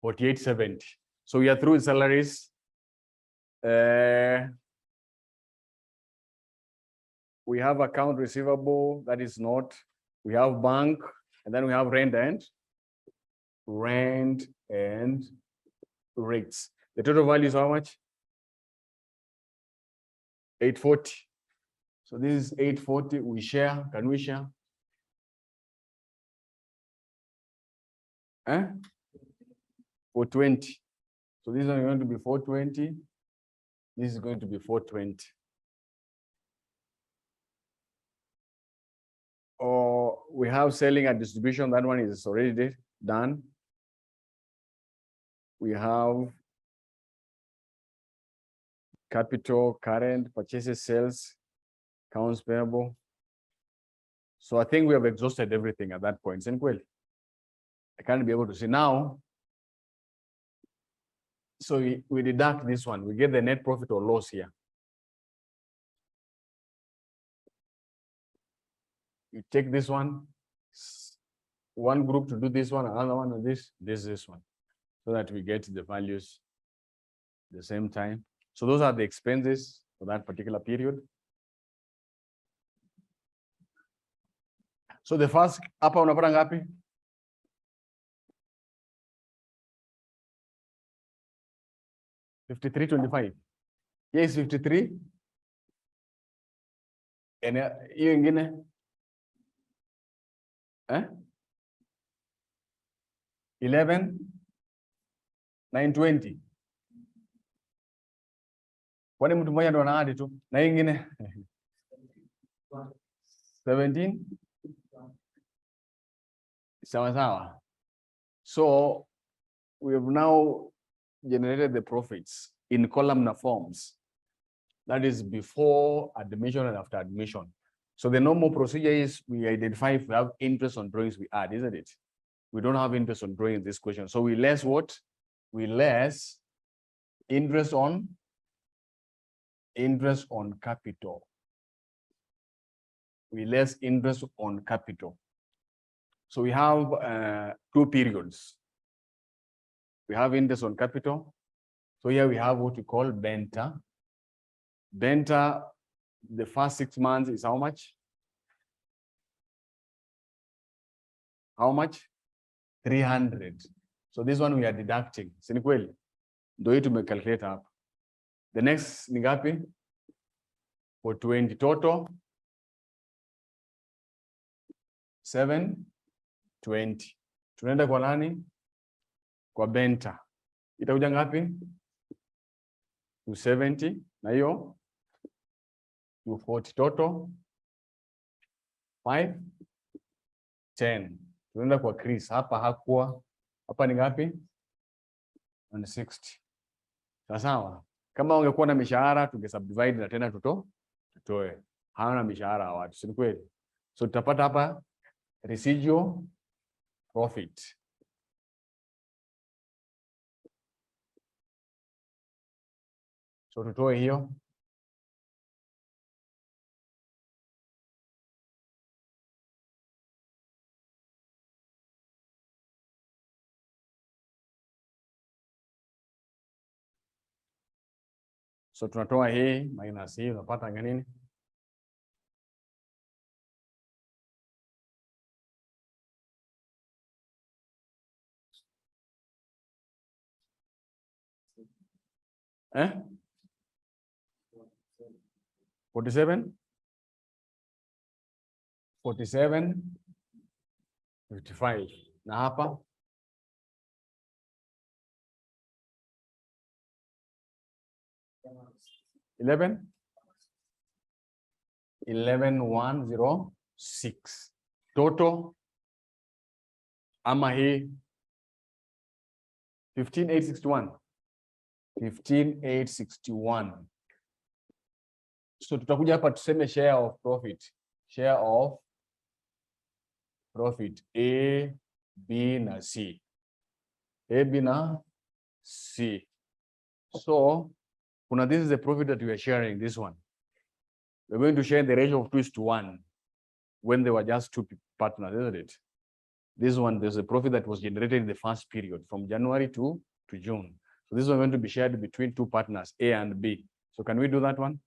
48.70. So we are through with salaries. We have account receivable, that is not. We have bank, and then we have rent and rates. The total value is how much? 840. So this is 840. We share. Can we share? Eh? 420. So this one is going to be 420. This is going to be 420. Or we have selling and distribution. That one is already done. We have capital, current, purchases, sales, accounts payable. So I think we have exhausted everything at that point. I can't be able to see now. So we deduct this one. We get the net profit or loss here. You take this one group to do this one, another one on this one, so that we get the values at the same time. So those are the expenses for that particular period. So the first, hapa unapata ngapi? $53.25. Yes, 53. And hiyo ingine? 11,920. Kwani mtu mmoja ndo anaadi tu? Na hiyo ingine? 17. Sawa. So we have now generated the profits in columnar forms. That is before admission and after admission. So the normal procedure is we identify if we have interest on drawings, we add, isn't it? We don't have interest on drawing this question. So we less what? We less interest on capital. We less interest on capital. So we have 2 periods. We have interest on capital. So here we have what we call Benta. Benta, the first 6 months is how much? How much? 300. So this one we are deducting. Si ni kweli? Ndio hii tumecalculate hapa. The next ni ngapi? For 20 total 720. Tunaenda kwa nani? Kwa Benta. Itakuja ngapi? 270 na hiyo 240 total 510. Tunaenda kwa Chris. Hapa hakuwa. Hapa ni ngapi? 160. Sawa. Kama ungekuwa na mishahara tungesubdivide na tena tutoe. Hana mishahara watu, si kweli? So tutapata hapa residual profit. So tutoe hiyo. So tunatoa hii minus hii, unapata nini? Eh? 47? 47, 55. Na hapa? $11,106. Total ama hii 15,861. 15,861. So tutakuja hapa tuseme share of profit. Share of profit A, B na C. A, B na C. So this is the profit that we are sharing, this one. We're going to share the ratio of 2:1 when they were just 2 partners, isn't it? This one, there's a profit that was generated in the first period from January to June. So this one is going to be shared between 2 partners, A and B. So can we do that one?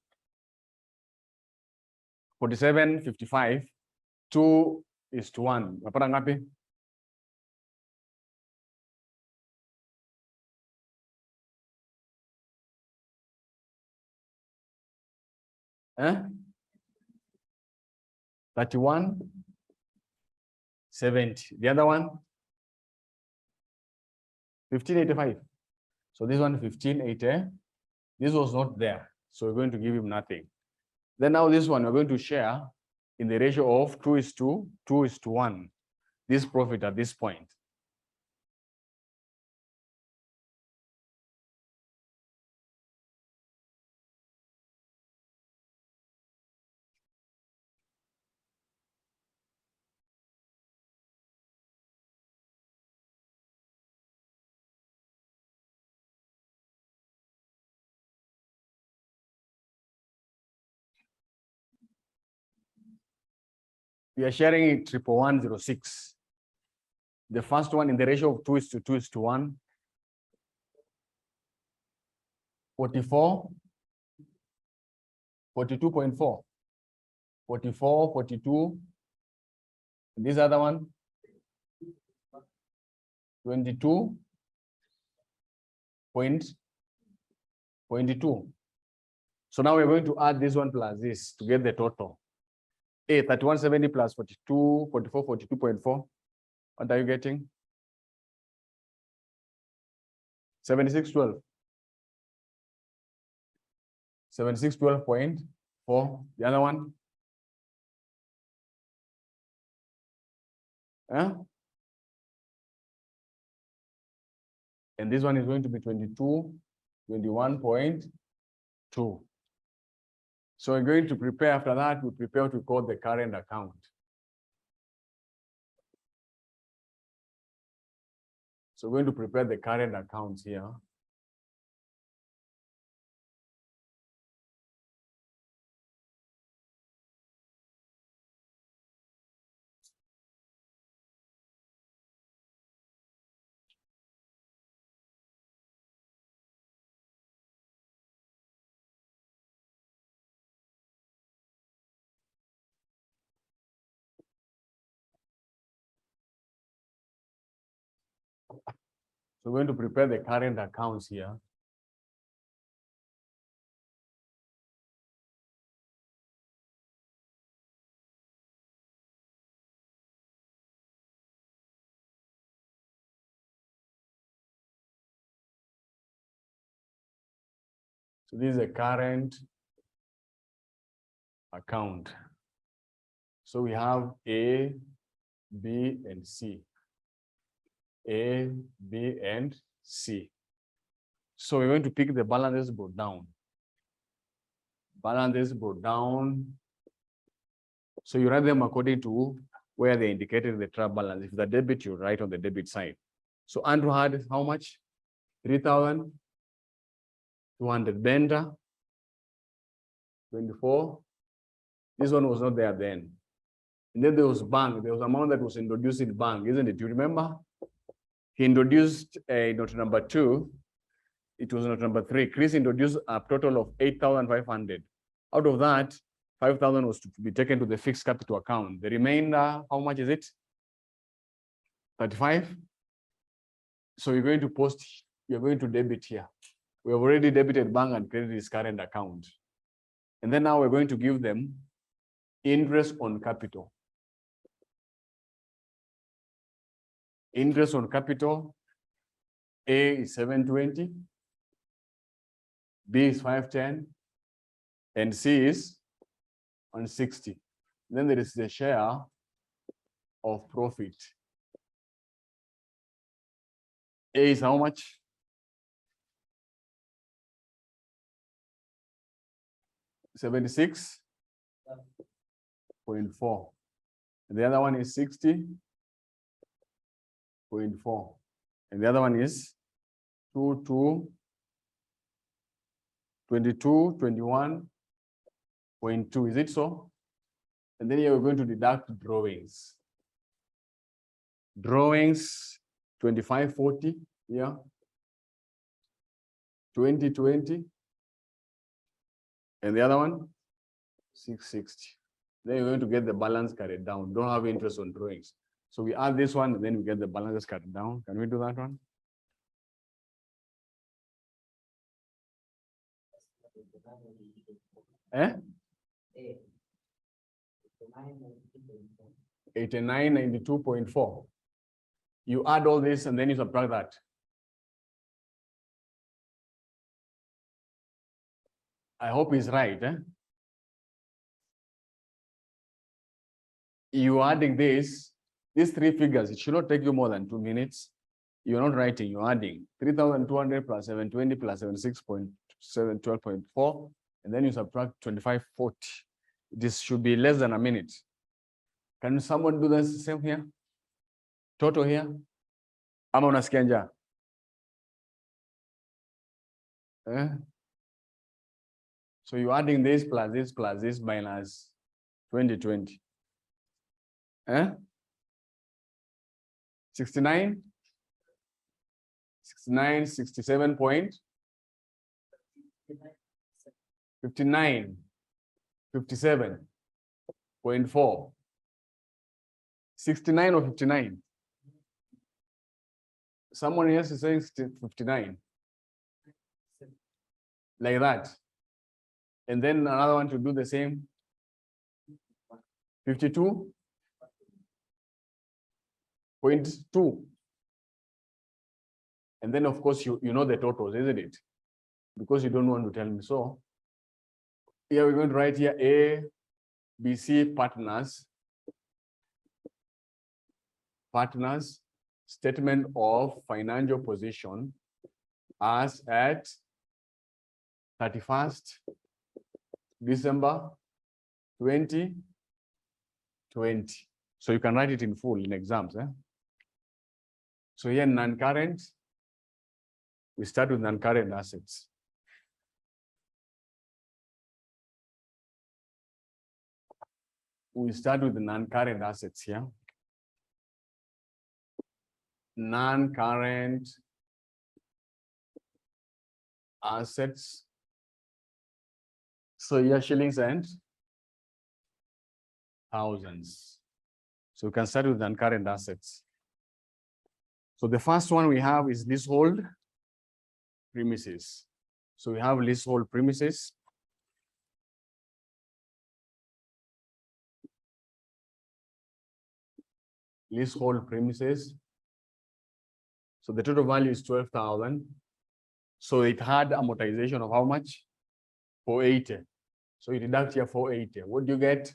47.55, 2:1. Unapata ngapi? Eh? 31.70. The other one? 15.85. So this one 15.80. This was not there. So we're going to give him nothing. Then now this one, we're going to share in the ratio of 2:1. This profit at this point. We are sharing it 11106. The first one in the ratio of 2:1. 44, 42.4, 44, 42. This other one, 22.2. So now we're going to add this one plus this to get the total. 3170 plus 42, 44, 42.4. What are you getting? 7612. 7612.4. The other one? And this one is going to be 21.2. So we're going to prepare after that, we prepare what we call the current account. So we're going to prepare the current accounts here. So we're going to prepare the current accounts here. So this is a current account. So we have A, B, and C. A, B, and C. So we're going to pick the balances brought down. Balances brought down. So you write them according to where they indicated the trap balance. If the debit, you write on the debit side. So Andrew had how much? 3,200. Bender, 24. This one was not there then. And then there was bank. There was amount that was introduced in bank, isn't it? You remember? He introduced a note number 2. It was note number 3. Chris introduced a total of 8,500. Out of that, 5,000 was to be taken to the fixed capital account. The remainder, how much is it? 35. So you're going to you're going to debit here. We have already debited bank and credit his current account. And then now we're going to give them interest on capital. Interest on capital, A is 720, B is 510, and C is 160. Then there is the share of profit. A is how much? 76.4. And the other one is 60.4. And the other one is 21.2. Is it so? And then you're going to deduct drawings. Drawings 2540, yeah. 2020. And the other one, 660. Then you're going to get the balance carried down. Don't have interest on drawings. So we add this one, and then we get the balances carried down. Can we do that one? $89.92.4. You add all this and then you subtract that. I hope it's right. You adding these three figures. It should not take you more than 2 minutes. You're not writing, you're adding 3,200 plus 720 plus 76.712.4, and then you subtract 2540. This should be less than a minute. Can someone do the same here? Total here? Ama unasikia njaa? So you're adding this plus this minus 2020. 69? 69, 67 point? 59, 57.4. 69 or 59? Someone else is saying 59. Like that. And then another one to do the same. 52.2. And then, of course, you know the totals, isn't it? Because you don't want to tell me. So here we're going to write here A, B, C partners. Partners, statement of financial position as at 31st December 2020. So you can write it in full in exams. So here non-current, we start with non-current assets. We start with the non-current assets here. Non-current assets. So here shillings and thousands. So we can start with non-current assets. So the first one we have is leasehold premises. So we have leasehold premises. Leasehold premises. So the total value is 12,000. So it had amortization of how much? 480. So you deduct here 480. What do you get?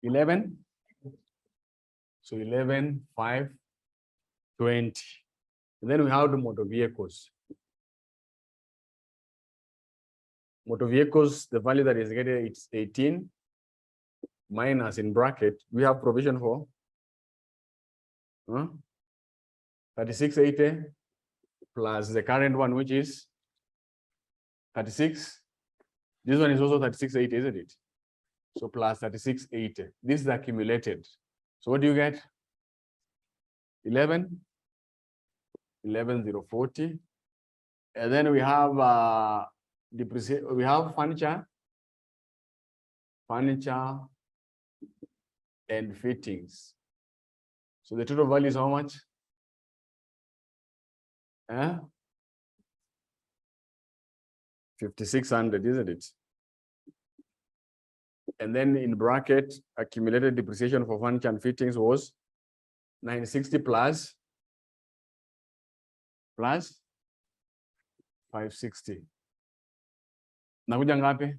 $11. So 11,520. And then we have the motor vehicles. Motor vehicles, the value that is getting, it's 18 minus in bracket. We have provision for 3680 plus the current one, which is 36. This one is also 3680, isn't it? So plus 3680. This is accumulated. So what do you get? 11,040. And then we have depreciation. We have furniture and fittings. So the total value is how much? 5,600, isn't it? And then in bracket, accumulated depreciation for furniture and fittings was 960 plus 560. Nakuja ngapi?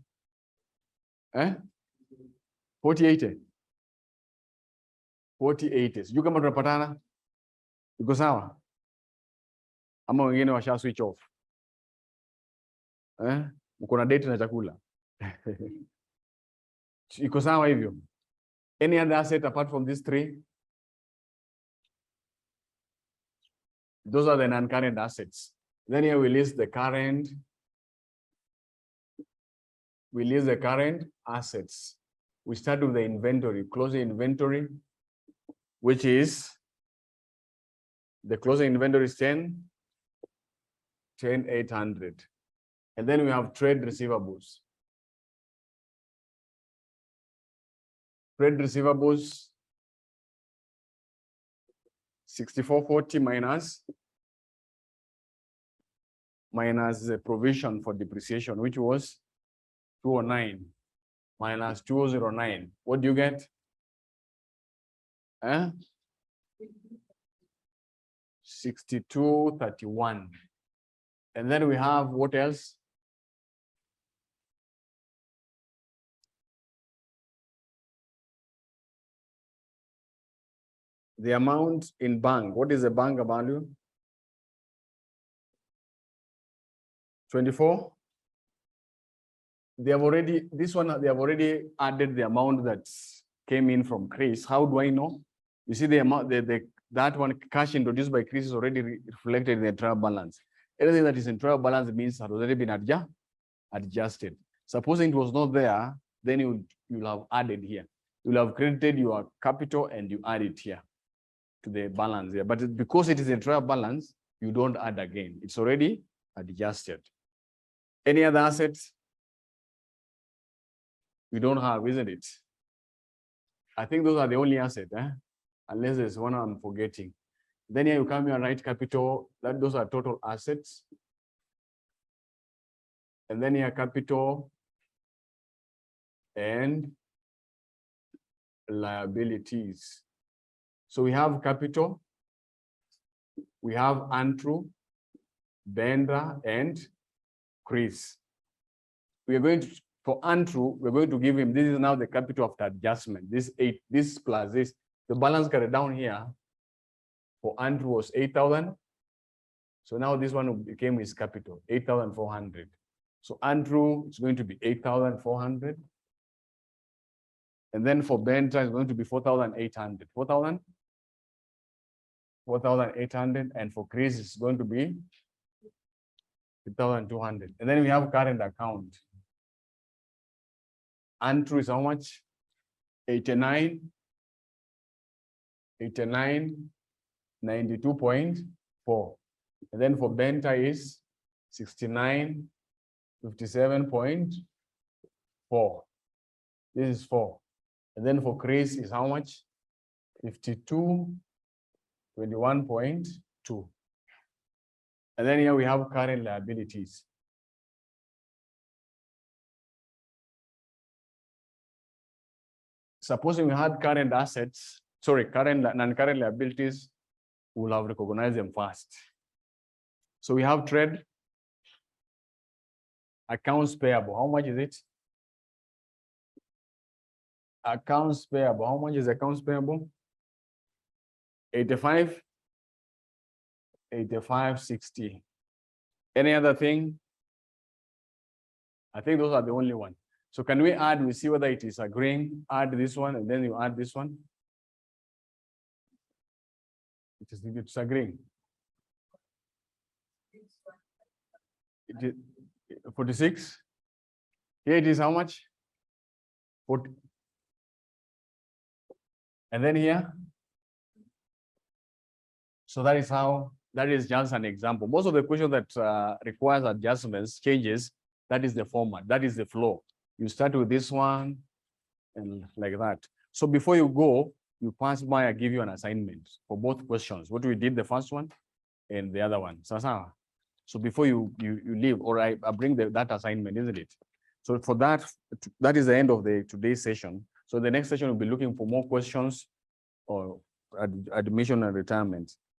4080. 4080. Sijui kama tunapatana. Iko sawa? Ama wengine washa switch off. Mko na date na chakula. Iko sawa hivyo? Any other asset apart from these three? Those are the non-current assets. Then here we list the current. We list the current assets. We start with the inventory, closing inventory, which is the closing inventory is 10,800. And then we have trade receivables. Trade receivables, 6440 minus the provision for depreciation, which was 209 minus 2009. What do you get? 6231. And then we have what else? The amount in bank. What is the bank value? 24. They have already, this one, they have already added the amount that came in from Chris. How do I know? You see the amount, that one cash introduced by Chris is already reflected in the trial balance. Anything that is in trial balance means has already been adjusted. Supposing it was not there, then you'll have added here. You'll have credited your capital and you add it here to the balance here. But because it is a trial balance, you don't add again. It's already adjusted. Any other assets? We don't have, isn't it? I think those are the only assets, unless there's one I'm forgetting. Then here you come here and write capital, those are total assets. And then here capital and liabilities. So we have capital, we have Andrew, Bender, and Chris. We are going to, for Andrew, we're going to give him, this is now the capital after adjustment. This 8, this plus this, the balance carried down here for Andrew was 8,000. So now this one became his capital, 8,400. So Andrew is going to be 8,400. And then for Bender is going to be 4,800. 4,800. And for Chris is going to be 2,200. And then we have current account. Andrew is how much? 89, 92.4. And then for Bender is 69, 57.4. This is 4. And then for Chris is how much? 52, 21.2. And then here we have current liabilities. Supposing we had current assets, sorry, non-current liabilities, we'll have recognized them first. So we have trade, accounts payable. How much is it? Accounts payable. How much is accounts payable? 85, 85.60. Any other thing? I think those are the only one. So can we add, we see whether it is agreeing, add this one, and then you add this one. It's agreeing. It is 46. Here it is how much? 40. And then here. So that is how, that is just an example. Most of the questions that requires adjustments, changes, that is the format, that is the flow. You start with this one and like that. So before you go, you pass by, I give you an assignment for both questions. What we did the first one and the other one. So before you leave, or I bring that assignment, isn't it? So for that, that is the end of today's session. So the next session will be looking for more questions or admission and retirement.